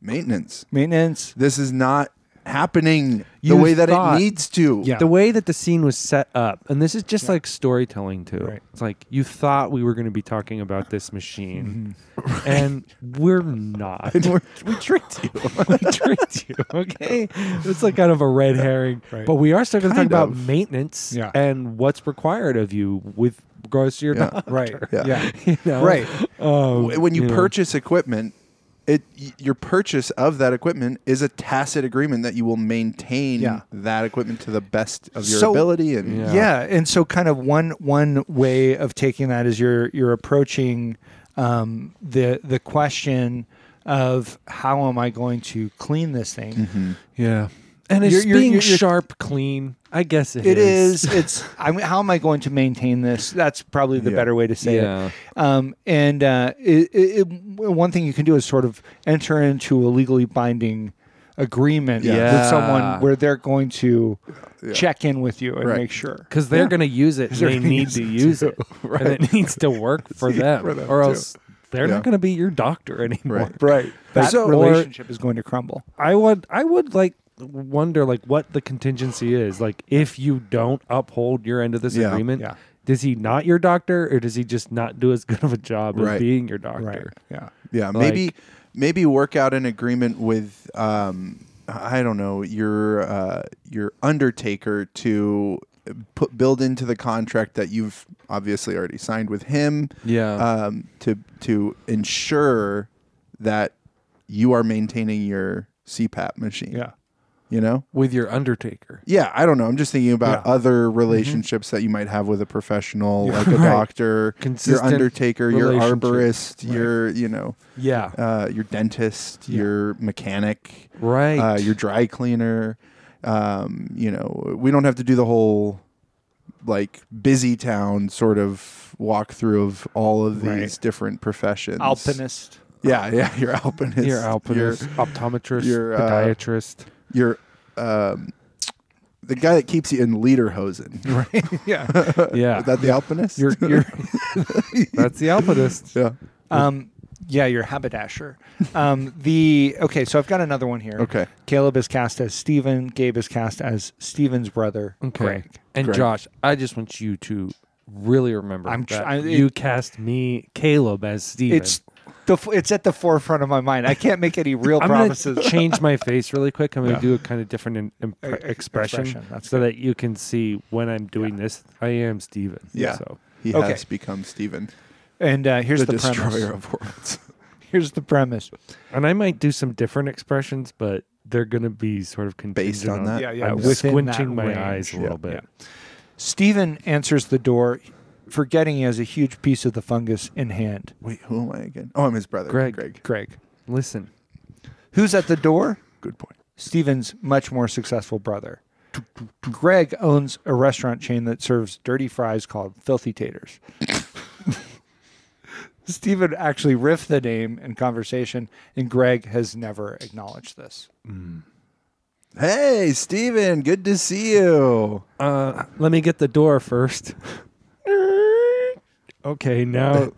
maintenance.
Maintenance.
This is not happening the
You
way that
thought-
it needs to.
Yeah.
The way that the scene was set up, and this is just like storytelling too.
Right.
It's like you thought we were going to be talking about this machine, and we're not.
We tricked you.
We tricked you. Okay, it's like kind of a red herring,
Right.
but we are starting to talk
Kind
about
of.
maintenance
Yeah.
and what's required of you with regards to your
Yeah.
doctor.
Right.
Yeah.
Yeah.
You know?
Right.
When you
know.
purchase equipment, your purchase of that equipment is a tacit agreement that you will maintain that equipment to the best of your ability. And
and so kind of one way of taking that is you're approaching the question of how am I going to clean this thing?
Mm-hmm.
Yeah. And it's being sharp, clean. I guess it
is. It's how am I going to maintain this? That's probably the better way to say it. One thing you can do is sort of enter into a legally binding agreement with someone where they're going to check in with you and make sure.
Because they're going to use it. They need to use it. And it needs to work for them. Or else they're not going to be your doctor anymore.
Right. That relationship is going to crumble.
I would wonder what the contingency is. Like, if you don't uphold your end of this agreement, does he not your doctor, or does he just not do as good of a job as being your doctor?
Yeah. Maybe work out an agreement with I don't know, your undertaker to build into the contract that you've obviously already signed with him. To ensure that you are maintaining your CPAP machine. You know?
With your undertaker.
Yeah, I don't know. I'm just thinking about other relationships that you might have with a professional, like a doctor, your undertaker, your arborist, your, your dentist, your mechanic, your dry cleaner. We don't have to do the whole busy town sort of walkthrough of all of these different professions.
Alpinist.
Yeah, your alpinist.
Your optometrist, your podiatrist.
You're the guy that keeps you in lederhosen, right?
Yeah.
Is that the alpinist?
That's the alpinist.
Your haberdasher. So I've got another one here.
Okay.
Caleb is cast as Stephen. Gabe is cast as Stephen's brother, Greg.
And
Greg.
Josh, I just want you to really remember you cast me, Caleb, as Stephen.
It's at the forefront of my mind. I can't make any real promises.
I'm going to change my face really quick. I'm going to do a kind of different expression so that you can see when I'm doing this. I am Stephen.
Yeah.
So.
He has become Stephen.
And here's the
destroyer
premise.
of worlds.
Here's the premise.
And I might do some different expressions, but they're going to be sort of
based on that.
I'm squinting my eyes a little bit.
Yeah. Stephen answers the door, forgetting he has a huge piece of the fungus in hand.
Wait, who am I again? Oh, I'm his brother.
Greg.
Listen.
Who's at the door?
Good point.
Stephen's much more successful brother. Greg owns a restaurant chain that serves dirty fries called Filthy Taters. Stephen actually riffed the name in conversation, and Greg has never acknowledged this.
Hey, Stephen, good to see you.
Let me get the door first. Okay, now.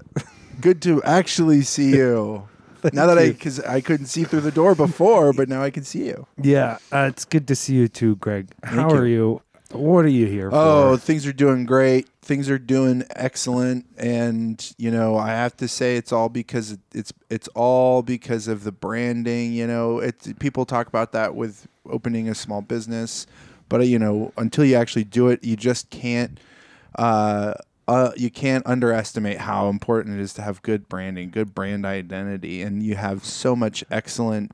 Good to actually see you. Now that because I couldn't see through the door before, but now I can see you.
Yeah, it's good to see you too, Greg. How are you? What are you here for?
Oh, things are doing great. Things are doing excellent, and I have to say it's all because it's all because of the branding. People talk about that with opening a small business, but until you actually do it, you just can't. You can't underestimate how important it is to have good branding, good brand identity, and you have so much excellent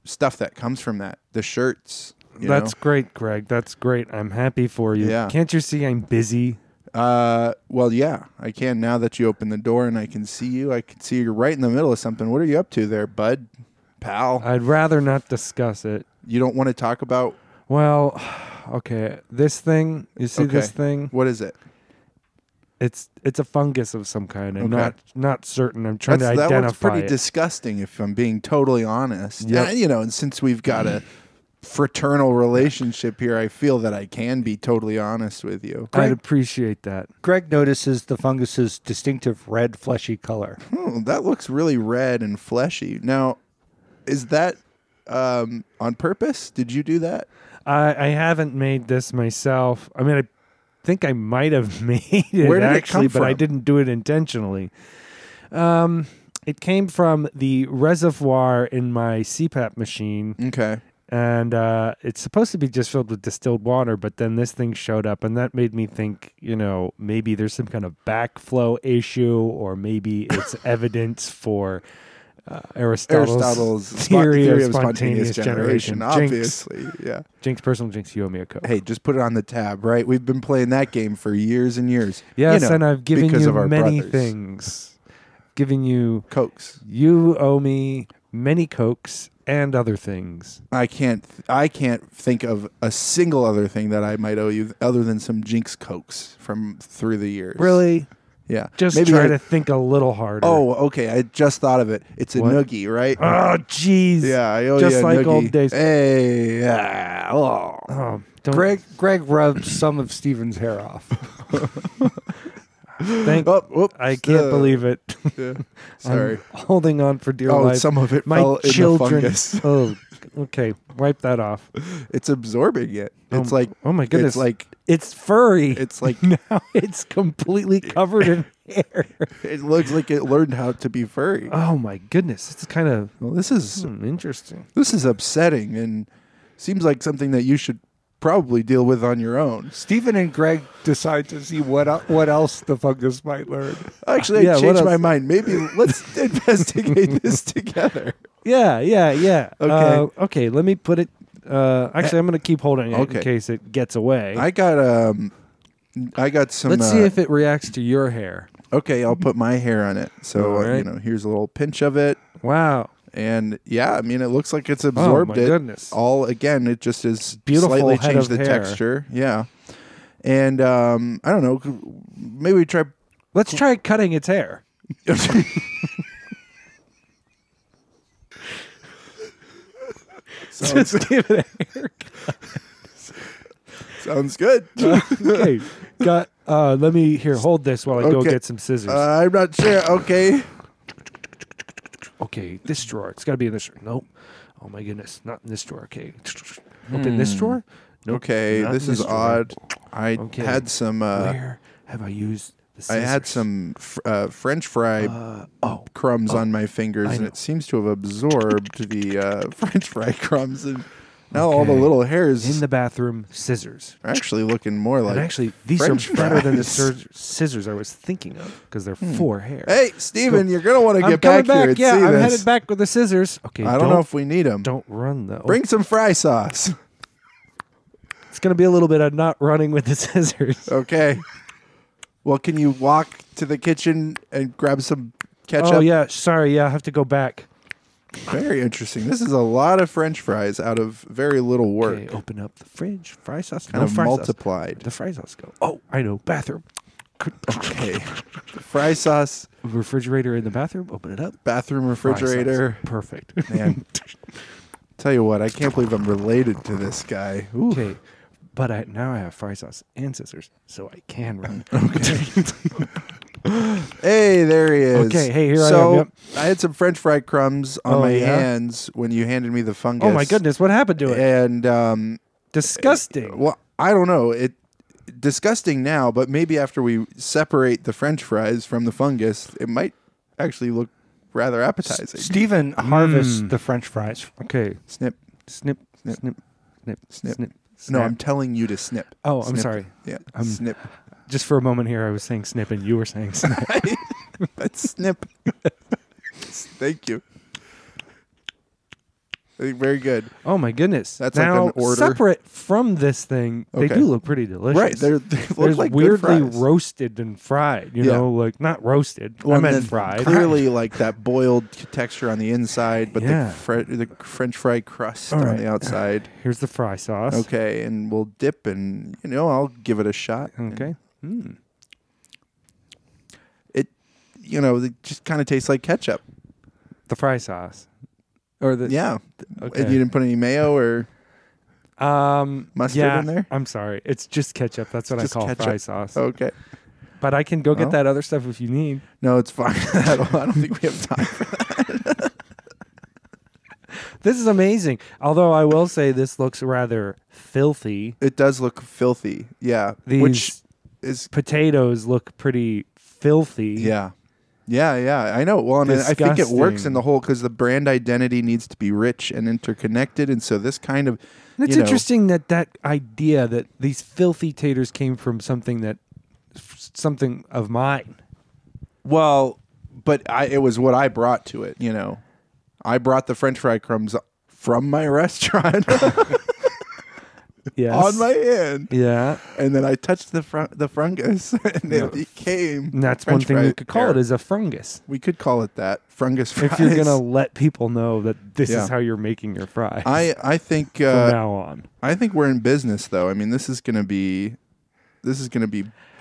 stuff that comes from that. The shirts.
That's great, Greg. That's great. I'm happy for you.
Yeah.
Can't you see I'm busy?
Well, yeah, I can now that you open the door and I can see you. I can see you're right in the middle of something. What are you up to there, bud? Pal?
I'd rather not discuss it.
You don't want to talk about...
Well, okay. This thing, you see this thing?
What is it?
It's a fungus of some kind. I'm not certain. I'm trying to identify
That looks pretty
it.
disgusting if I'm being totally honest.
Yep.
And since we've got a fraternal relationship here, I feel that I can be totally honest with you.
I'd appreciate that.
Greg notices the fungus's distinctive red, fleshy color.
That looks really red and fleshy. Now, is that on purpose? Did you do that?
I haven't made this myself. I mean, I think I might have made it
Where did
actually,
it come
but I
from?
didn't do it intentionally. It came from the reservoir in my CPAP machine.
Okay.
And it's supposed to be just filled with distilled water, but then this thing showed up, and that made me think, maybe there's some kind of backflow issue, or maybe it's evidence for Aristotle's
theory of spontaneous generation. Obviously, yeah.
Jinx, personal jinx, you owe me a Coke.
Hey, just put it on the tab, right? We've been playing that game for years and years.
Yes,
you know,
and I've given
because
you
of our
many
brothers.
things. Giving you
Cokes.
You owe me many Cokes and other things.
I can't think of a single other thing that I might owe you other than some Jinx Cokes from through the years.
Really?
Yeah.
Just
Maybe
try to think a little harder.
Oh, okay. I just thought of it. It's a
What?
noogie, right?
Oh, jeez.
Yeah, I owe
Just
you a
like
noogie.
old days.
Hey, yeah. Oh.
Oh, don't.
Greg rubbed some of Steven's hair off.
Whoops.
I can't believe it.
Yeah. Sorry.
I'm holding on for dear
Oh,
life.
some of it
My
fell in the
children.
fungus.
Oh, okay. Wipe that off.
It's absorbing it. It's like,
oh my goodness.
It's like,
it's furry.
it's like,
now it's completely covered in hair.
it looks like it learned how to be furry.
Oh my goodness. It's kind of
Well, this is
interesting.
upsetting and seems like something that you should probably deal with on your own.
Stephen and Greg decide to see what else the fungus might learn.
Actually,
Yeah,
I
what
changed
else?
my mind. Maybe let's investigate this together.
Yeah.
Okay.
Okay, let me put it. Actually, I'm going to keep holding it
Okay.
in case it gets away.
I got some.
Let's see if it reacts to your hair.
Okay, I'll put my hair on it. So
All right.
here's a little pinch of it,
Wow.
and yeah, I mean, it looks like it's absorbed
Oh, my
it.
goodness.
All again, it just is
Beautiful
slightly
head
changed
of
the
hair.
texture. Yeah, and I don't know. Maybe we try.
Let's try cutting its hair. Just give it a haircut.
Sounds good.
Okay. Let me hold this while I go
Okay.
get some scissors.
I'm not sure. Okay.
Okay, this drawer. It's got to be in this drawer. Nope. Oh my goodness, not in this drawer. Okay. Open this drawer. Nope.
Okay,
not
this
in
is
drawer.
odd. I
Okay.
had some.
Where have I used the
I
scissors?
had some French fry crumbs on my fingers,
I
and
know.
it seems to have absorbed the French fry crumbs, and now all the
Okay.
little hairs
in the bathroom. Scissors.
are actually looking more like.
And actually, these
French
are better than the
fries.
scissors I was thinking of because they're for hair.
Hey, Steven, you're gonna want to
I'm
get
coming
back here and
Yeah,
see
I'm
this.
headed back with the scissors. Okay,
I don't know if we need them.
don't run though.
Bring some fry sauce.
It's gonna be a little bit of not running with the scissors.
Okay. Well, can you walk to the kitchen and grab some ketchup?
Oh yeah, sorry. Yeah, I have to go back.
Very interesting. This is a lot of French fries out of very little work.
Okay, open up the fridge. Fry sauce.
Kind of
fry sauce.
multiplied.
The fry sauce go. Oh, I know. Bathroom.
Okay. Fry sauce,
Refrigerator in the bathroom. Open it up.
bathroom
Fry sauce.
refrigerator.
Perfect.
Man, tell you what, I can't believe I'm related to this guy. Ooh.
Okay, but now I have fry sauce and scissors, so I can run.
Hey, there he is.
Okay, hey, here I
so,
am, yep.
I had some French fry crumbs on
Oh,
my
yeah?
hands when you handed me the fungus.
Oh my goodness, what happened to it?
And
Disgusting.
well, I don't know. It disgusting now, but maybe after we separate the French fries from the fungus, it might actually look rather appetizing.
Stephen harvests the French fries.
Okay,
Snip.
snip, snip, snip, snip,
Snip.
snip.
No, I'm telling you to snip.
Oh, I'm
Snip.
sorry.
Yeah,
I'm-
snip.
Just for a moment here, I was saying snip and you were saying snip.
That's snip. Thank you. Very good.
Oh my goodness.
That's like
now,
an order.
separate from this thing, they
Okay.
do look pretty delicious.
Right, they look
There's
like good
weirdly
fries.
roasted and fried. You
Yeah.
know, like not roasted.
Well,
I
and
meant
then
fried.
Clearly, like that boiled texture on the inside, but
Yeah.
the French fry crust
All
on
right.
the outside.
Here's the fry sauce.
Okay, and we'll dip, and I'll give it a shot.
Okay. Mm.
It just kind of tastes like ketchup.
The fry sauce. Or the
Yeah.
Okay.
And you didn't put any mayo or mustard
yeah,
in there?
I'm sorry. It's just ketchup. That's what I
Just
call
ketchup.
fry sauce.
Okay.
But I can go get
Well.
that other stuff if you need.
No, it's fine. I don't think we have time for
This is amazing. Although I will say this looks rather filthy.
it. Does look filthy. Yeah.
These
Which is
potatoes look pretty filthy.
yeah. Yeah, I know. Well, and I think it works
Disgusting.
in the whole because the brand identity needs to be rich and interconnected, and so this kind of
And it's interesting that idea that these filthy taters came from something of mine.
Well, but it was what I brought to it. I brought the French fry crumbs from my restaurant
Yes.
on my hand,
Yeah.
and then I touched the fungus, and it became.
And that's
French
one thing
fry
you could call it
air.
is a fungus.
We could call it that fungus fries.
If you're gonna let people know that this
Yeah.
is how you're making your fries
I think
from now on.
I think we're in business though. I mean, this is gonna be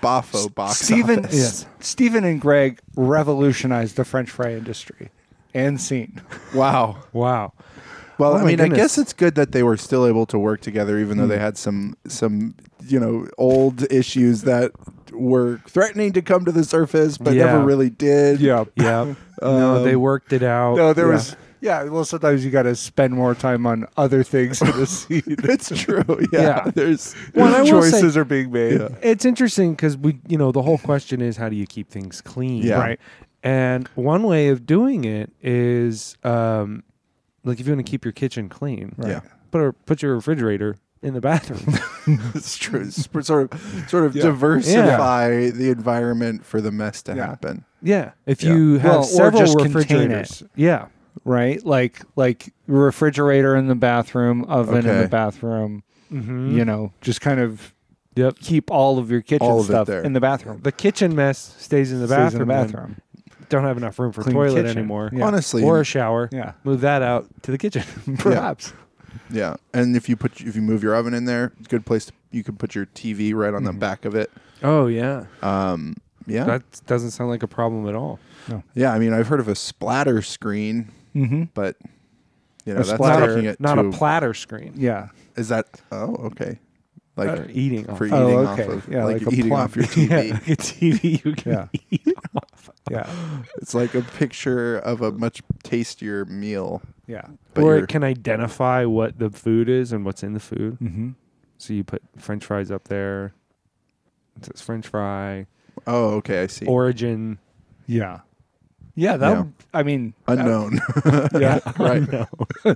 Boffo box
Stephen,
office.
Stephen and Greg revolutionized the French fry industry and scene.
Wow.
Wow.
Well,
Oh
I
my
mean, I
goodness.
guess it's good that they were still able to work together, even though they had some old issues that were threatening to come to the surface, but
Yeah.
never really did.
Yep. No, they worked it out.
No, there
Yeah.
was. Yeah, well, sometimes you got to spend more time on other things in the scene.
It's true. Yeah,
Yeah.
there's
Well, I will
choices
say-
are being made.
Yeah.
It's interesting because the whole question is how do you keep things clean?
Yeah.
Right.
And one way of doing it is, like if you want to keep your kitchen clean,
yeah,
put your refrigerator in the bathroom.
it's true. It's sort of
Yeah.
diversify the environment for the mess to
Yeah.
happen.
Yeah. If
Yeah.
you have
Well, or
several
just contain
refrigerators.
it.
Yeah.
Right? Like refrigerator in the bathroom, oven in
Okay.
the bathroom.
Mm-hmm.
Just kind of
Yep.
keep all of your kitchen
All of it
stuff
there.
in the bathroom.
The kitchen mess stays in the
Stays
bathroom.
in the
then.
bathroom.
Don't have enough room for
Clean
toilet
kitchen.
anymore.
Yeah.
Honestly,
Or a shower.
Yeah.
Move that out to the kitchen.
Perhaps.
yeah. And if you move your oven in there, it's a good place. You can put your TV right on the back of it.
Oh yeah.
Yeah,
That doesn't sound like a problem at all.
yeah. I mean, I've heard of a splatter screen,
Mm-hmm.
but
A
that's
splatter,
taking it
Not
to
a platter screen.
Yeah.
Is that? Oh, okay. Like
For eating off.
for
Oh,
eating
okay.
off of,
Yeah,
like
like a
eating
plum.
off your TV.
Yeah, like a TV you can
Yeah.
eat off.
Yeah.
It's like a picture of a much tastier meal.
Yeah.
But
Or
you're-
it can identify what the food is and what's in the food.
Mm-hmm.
So you put French fries up there. It says French fry,
oh, okay, I see.
Yeah.
origin.
Yeah.
Yeah.
I mean,
Unknown.
yeah.
right.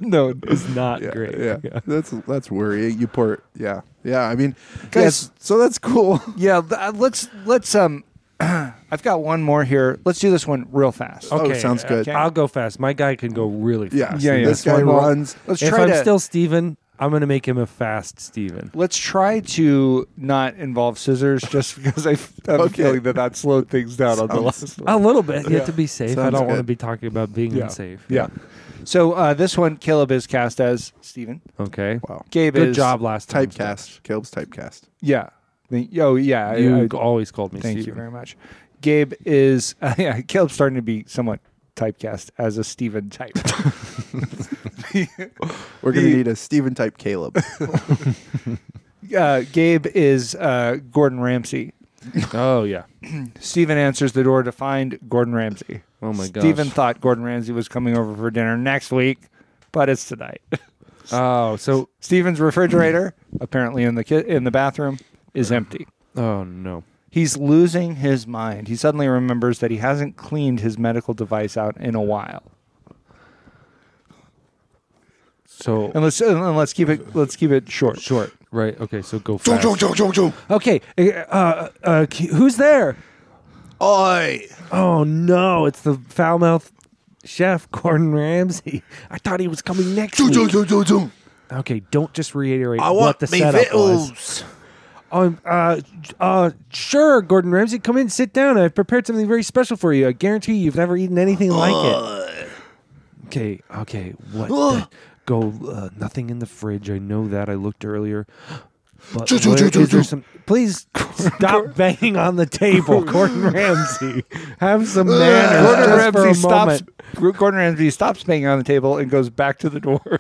No.
It's not
Yeah,
great.
yeah. That's worrying. You pour yeah. I mean,
Guys-
yes, so that's cool.
Yeah. Let's I've got one more here. Let's do this one real fast.
Oh, sounds good.
okay.
I'll go fast. My guy can go really fast.
Yeah,
Yeah, yeah.
This guy
Well,
runs.
Let's
If
try
I'm
to
still Steven, I'm going to make him a fast Steven.
let's try to not involve scissors, just because I'm
Okay.
feeling that slowed things down on the
Sounds-
last one.
A little bit. You have to be safe. I
Sounds
don't want to
good.
be talking about being
Yeah.
unsafe.
Yeah. So this one, Caleb is cast as Steven.
Okay.
Wow.
Gabe
Good
is
job last time.
Typecast. Caleb's typecast.
Yeah. Oh yeah.
You always called me
Thank
Steven.
you very much. Gabe is yeah. Caleb's starting to be somewhat typecast as a Steven type.
We're gonna need a Steven type Caleb.
Gabe is Gordon Ramsay.
Oh, yeah.
Steven answers the door to find Gordon Ramsay.
Oh, my gosh.
Steven thought Gordon Ramsay was coming over for dinner next week, but it's tonight.
Oh, so.
Steven's refrigerator, apparently in the bathroom, is empty.
Oh, no.
He's losing his mind. He suddenly remembers that he hasn't cleaned his medical device out in a while.
So.
And let's keep it short.
Short. Right. Okay. So go fast. Okay. Who's there?
Oi!
Oh no! It's the foul-mouthed chef Gordon Ramsay. I thought he was coming next week. Okay, don't just reiterate what the setup was. Sure, Gordon Ramsay, come in, sit down. I've prepared something very special for you. I guarantee you've never eaten anything like it. Okay. What? Nothing in the fridge. I know that. I looked earlier. But is there some? Please stop banging on the table, Gordon Ramsay. Have some manners just for a moment.
Gordon Ramsay stops banging on the table and goes back to the door.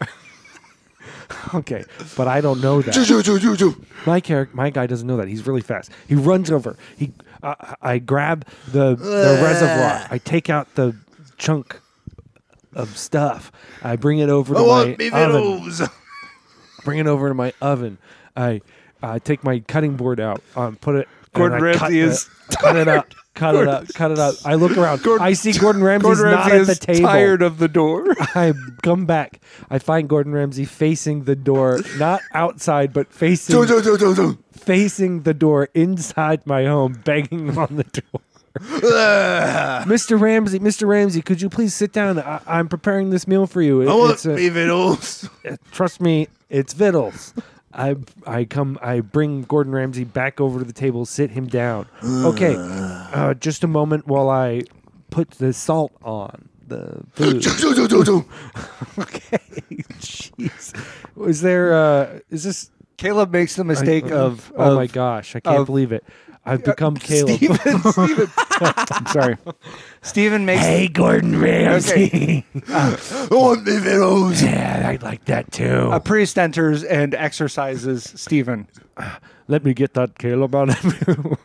Okay, but I don't know that. My guy doesn't know that. He's really fast. He runs over. I grab the reservoir. I take out the chunk of stuff. I bring it over to my oven. Bring it over to my oven. I take my cutting board out. Put it.
Gordon Ramsay is
cut it up. Cut it up. I look around. I see Gordon Ramsay's not at the table.
Tired of the door.
I come back. I find Gordon Ramsay facing the door, not outside, but facing the door inside my home, banging on the door. Mr. Ramsey, could you please sit down? I'm preparing this meal for you. It's
vittles.
trust me, it's vittles. I bring Gordon Ramsay back over to the table, sit him down. Okay, just a moment while I put the salt on the food. Okay, jeez. Is this...
Caleb makes the mistake of
Oh my gosh, I can't believe it. I've become Caleb.
Steven. I'm sorry. Steven makes...
Hey, Gordon Ramsay.
I want the vittles.
Yeah, I'd like that too.
A priest enters and exercises Stephen.
Let me get that Caleb out of you.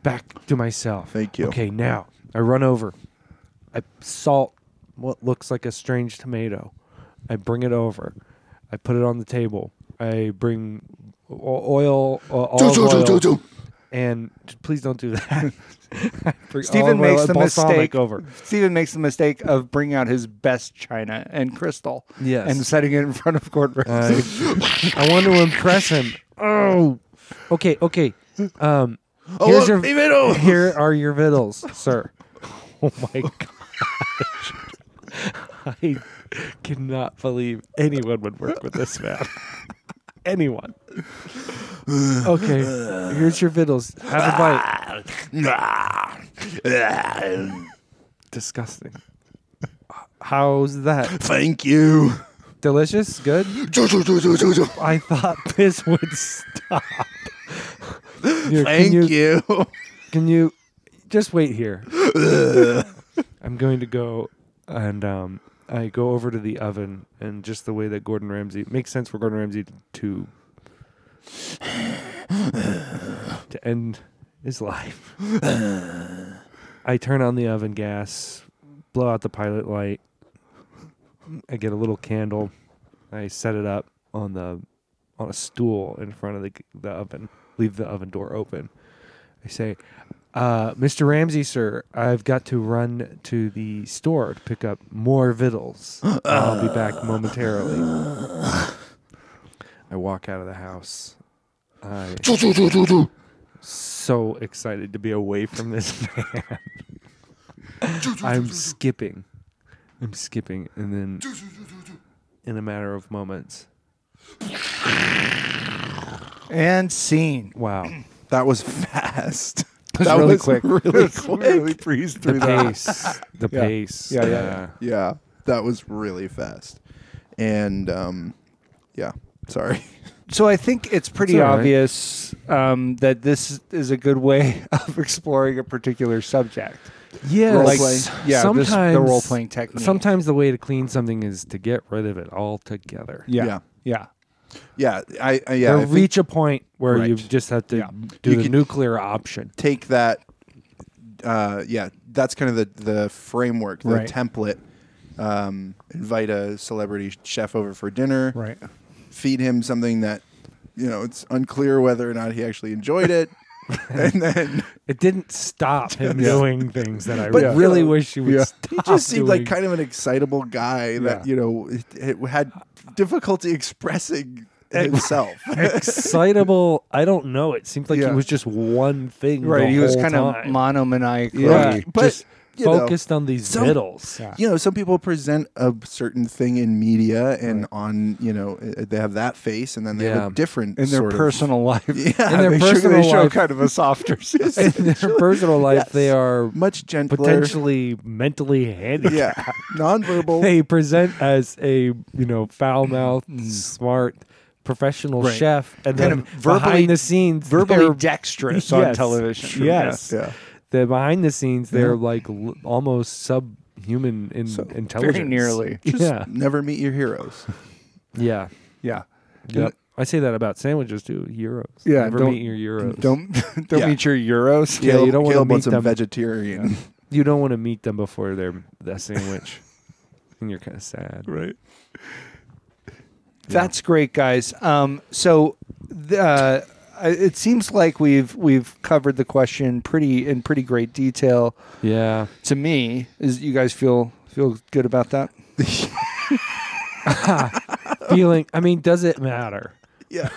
Back to myself.
Thank you.
Okay, now I run over. I salt what looks like a strange tomato. I bring it over. I put it on the table. I bring olive oil. And please don't do that.
Stephen makes the mistake
over.
Stephen makes the mistake of bringing out his best china and crystal,
Yes.
and setting it in front of Gordon Ramsay.
I want to impress him. Oh, okay. Here are your vittles, sir. Oh my gosh! I cannot believe anyone would work with this man. Anyone. Okay, here's your vittles. Have a bite. Disgusting. How's that?
Thank you.
Delicious? Good? I thought this would stop. Here,
Thank you.
Can you just wait here? I'm going to go and I go over to the oven, and just the way that Gordon Ramsay makes sense for Gordon Ramsay to end his life. I turn on the oven gas, blow out the pilot light. I get a little candle. I set it up on a stool in front of the oven. Leave the oven door open. I say, Mr. Ramsay, sir, I've got to run to the store to pick up more vittles. I'll be back momentarily. I walk out of the house. So excited to be away from this man. I'm skipping, and then in a matter of moments.
And scene.
Wow.
That was fast.
That was quick.
Really quick.
Really breezed
The
through that.
pace. The
Yeah.
pace.
Yeah.
Yeah, that was really fast. And yeah, sorry.
So I think it's pretty
It's all right.
obvious that this is a good way of exploring a particular subject.
Yeah,
Like,
Role-play.
yeah,
sometimes
the role-playing technique.
Sometimes the way to clean something is to get rid of it altogether.
Yeah.
Yeah,
Yeah.
I
Or
think
reach a point where you
Right.
just have to
Yeah.
do
You
the
can-
nuclear option.
take that. That's kind of the framework, the
Right.
template. Invite a celebrity chef over for dinner.
Right.
Feed him something that it's unclear whether or not he actually enjoyed it, and then
It didn't stop him doing things that I
But,
really
you know,
wish he would
yeah.
stop
he just seemed like
doing.
kind of an excitable guy that it had difficulty expressing himself.
Excitable. I don't know. It seemed like
Yeah.
he was just one thing.
Right.
the
He was
whole
kind
time.
of monomaniacally.
Yeah,
But,
just
you know,
focused on these
some-
vittles.
Yeah.
some people present a certain thing in media, and on they have that face, and then they have
Yeah.
a different
In their
sort
personal life.
of, yeah,
In their
they
personal
show
life-
kind of a softer side.
In their personal life,
Yes.
they are
much gentler.
potentially mentally handicapped.
Yeah, nonverbal.
They present as a foul-mouthed, smart, professional
Right.
chef, and
Kind
then
of verbally-
behind the scenes,
Verbally
they're-
dexterous on
Yes.
television.
Yes.
Yeah.
the behind the scenes, they're like almost subhuman in intelligence.
Very nearly.
Yeah,
Never meet your heroes.
yeah,
Yeah.
yep. I say that about sandwiches too. Euros.
Yeah,
Never
don't-
meet your euros.
Don't
Yeah.
meet your euros.
Yeah, you don't wanna
Caleb
meet
wants some
them.
vegetarian.
You don't want to meet them before they're that sandwich, and you're kind of sad.
Right. That's great, guys. It seems like we've covered the question in pretty great detail.
Yeah.
To me, you guys feel good about that?
Feeling. I mean, does it matter?
Yeah.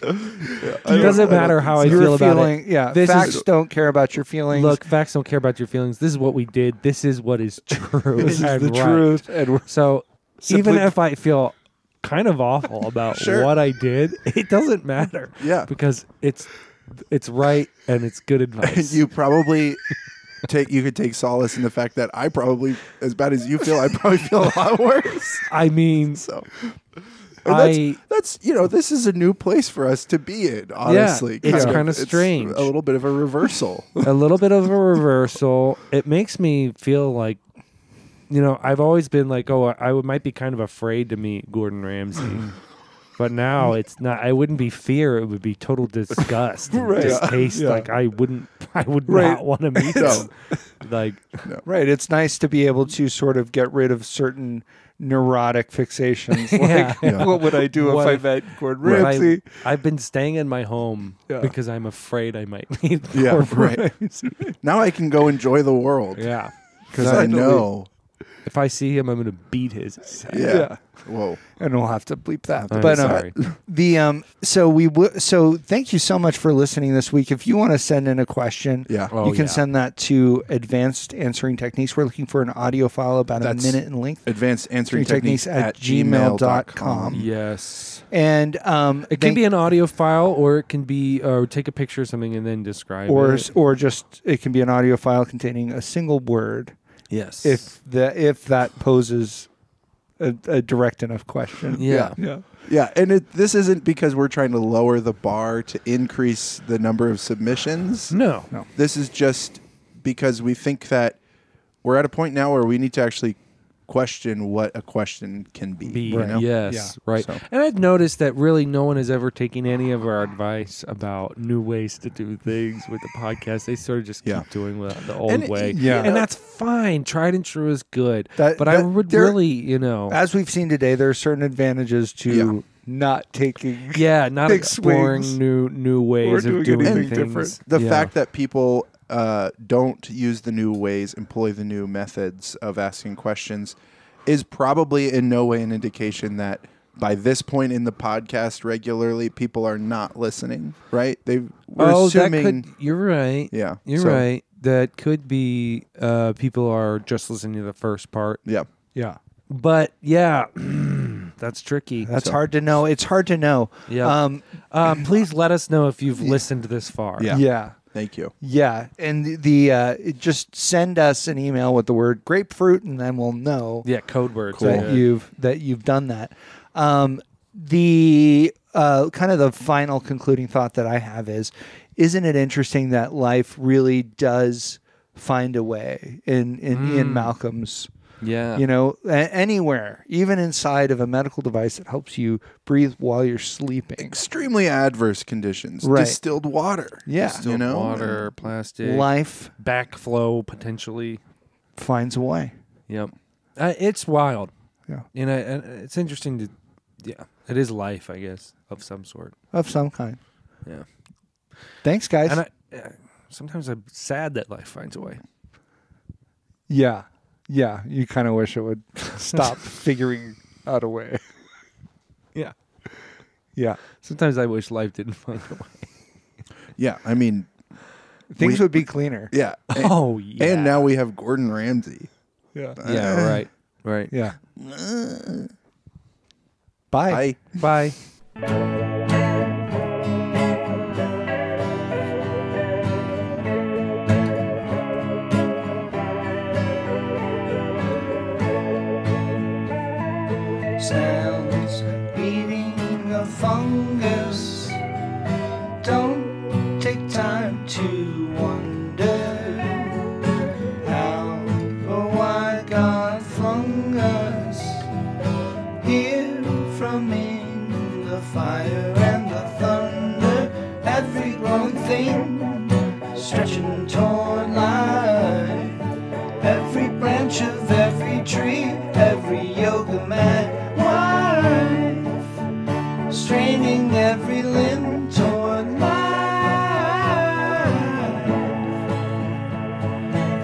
It doesn't matter how I
You're
feel about
feeling,
it.
Yeah,
This
facts
is-
don't care about your feelings.
Look, facts don't care about your feelings. This is what we did. This is what is true.
this is
and
the
right.
truth. And we're
So
Simply-
even if I feel kind of awful about
Sure.
what I did, it doesn't matter.
Yeah.
Because it's right and it's good advice.
You probably could take solace in the fact that I probably, as bad as you feel, I probably feel a lot worse.
I mean,
So and
I
that's this is a new place for us to be in. Honestly,
it's
Kind of-
kinda strange.
A little bit of a reversal.
a little bit of a reversal. It makes me feel like, I've always been like, I might be kind of afraid to meet Gordon Ramsay. But now it's not. I wouldn't be fear. It would be total disgust, and
Right.
distaste.
Yeah.
Like I would
Right.
not want to meet
No.
him. Like
right. It's nice to be able to sort of get rid of certain neurotic fixations. Like,
Yeah.
what would I do
What
if I
if-
met Gordon
if
Ramsay?
I've been staying in my home
Yeah.
because I'm afraid I might meet.
Yeah,
Gordon
right.
Ramsay.
Now I can go enjoy the world
Yeah,
because I know.
if I see him, I'm going to beat his ass.
Yeah. Whoa.
And we'll have to bleep that.
I'm
But
sorry.
so thank you so much for listening this week. If you want to send in a question,
Yeah.
Oh,
you can
yeah.
send that to Advanced Answering Techniques. We're looking for an audio file about
That's
a minute in length.
Advanced answering
Techniques
techniques
at
at gmail.com.
Yes.
And
It can be an audio file, or it can be take a picture of something and then describe it.
or just it can be an audio file containing a single word
Yes.
if that poses a direct enough question.
Yeah.
Yeah.
Yeah, and this isn't because we're trying to lower the bar to increase the number of submissions.
No.
This is just because we think that we're at a point now where we need to actually question what a question can be. you know?
Yes,
Yeah.
right.
So-
And I've noticed that really no one has ever taken any of our advice about new ways to do things with the podcast. They sort of just keep
Yeah.
doing the old
And,
way.
yeah.
And that's fine. Tried and true is good.
That-
but I
that-
would
there-
really,
As we've seen today, there are certain advantages to
Yeah.
not taking
not
big
exploring
swings
new ways
or
of
doing
doing
anything
things.
different.
The
Yeah.
fact that people don't use the new ways, employ the new methods of asking questions, is probably in no way an indication that by this point in the podcast regularly people are not listening, right? We're assuming,
you're right.
yeah,
You're
so,
right. That could be people are just listening to the first part.
Yeah,
Yeah.
But yeah, that's tricky.
That's hard to know. It's hard to know.
Yeah. Please let us know if you've listened this far.
Yeah.
Yeah.
thank you.
Yeah. And just send us an email with the word grapefruit and then we'll know
Yeah, code words.
that you've done that. The kind of the final concluding thought that I have is, isn't it interesting that life really does find a way in Ian Malcolm's,
Yeah.
anywhere, even inside of a medical device that helps you breathe while you're sleeping.
Extremely adverse conditions.
Right.
Distilled water.
Yeah.
you know,
Water, plastic,
Life
backflow potentially.
finds a way.
Yep. It's wild.
Yeah.
And it's interesting to, it is life, I guess, of some sort.
Of some kind.
Yeah.
Thanks, guys.
And sometimes I'm sad that life finds a way.
Yeah. Yeah. You kind of wish it would stop figuring out a way.
Yeah.
Yeah.
Sometimes I wish life didn't find a way.
Yeah, I mean,
Things would be cleaner.
yeah. And,
Oh, yeah.
and now we have Gordon Ramsay.
Yeah.
Yeah, right. Right.
Yeah. Bye.
Bye.
Bye.
Sounds eating a fungus. Don't take time to wonder how or why God flung us here from in the fire and the thunder. Every growing thing stretching toward life. Every branch of every tree, every yoga mat, wife, straining every limb toward life.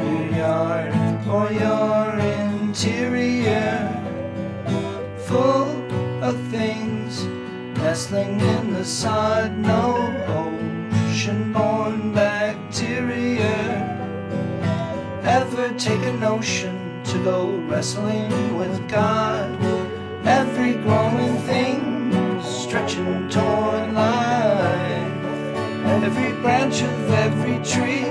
Your yard or your interior, full of things
nestling in the sod, no ocean-born bacteria ever take a notion to go wrestling with God. Every growing thing stretching toward life, every branch of every tree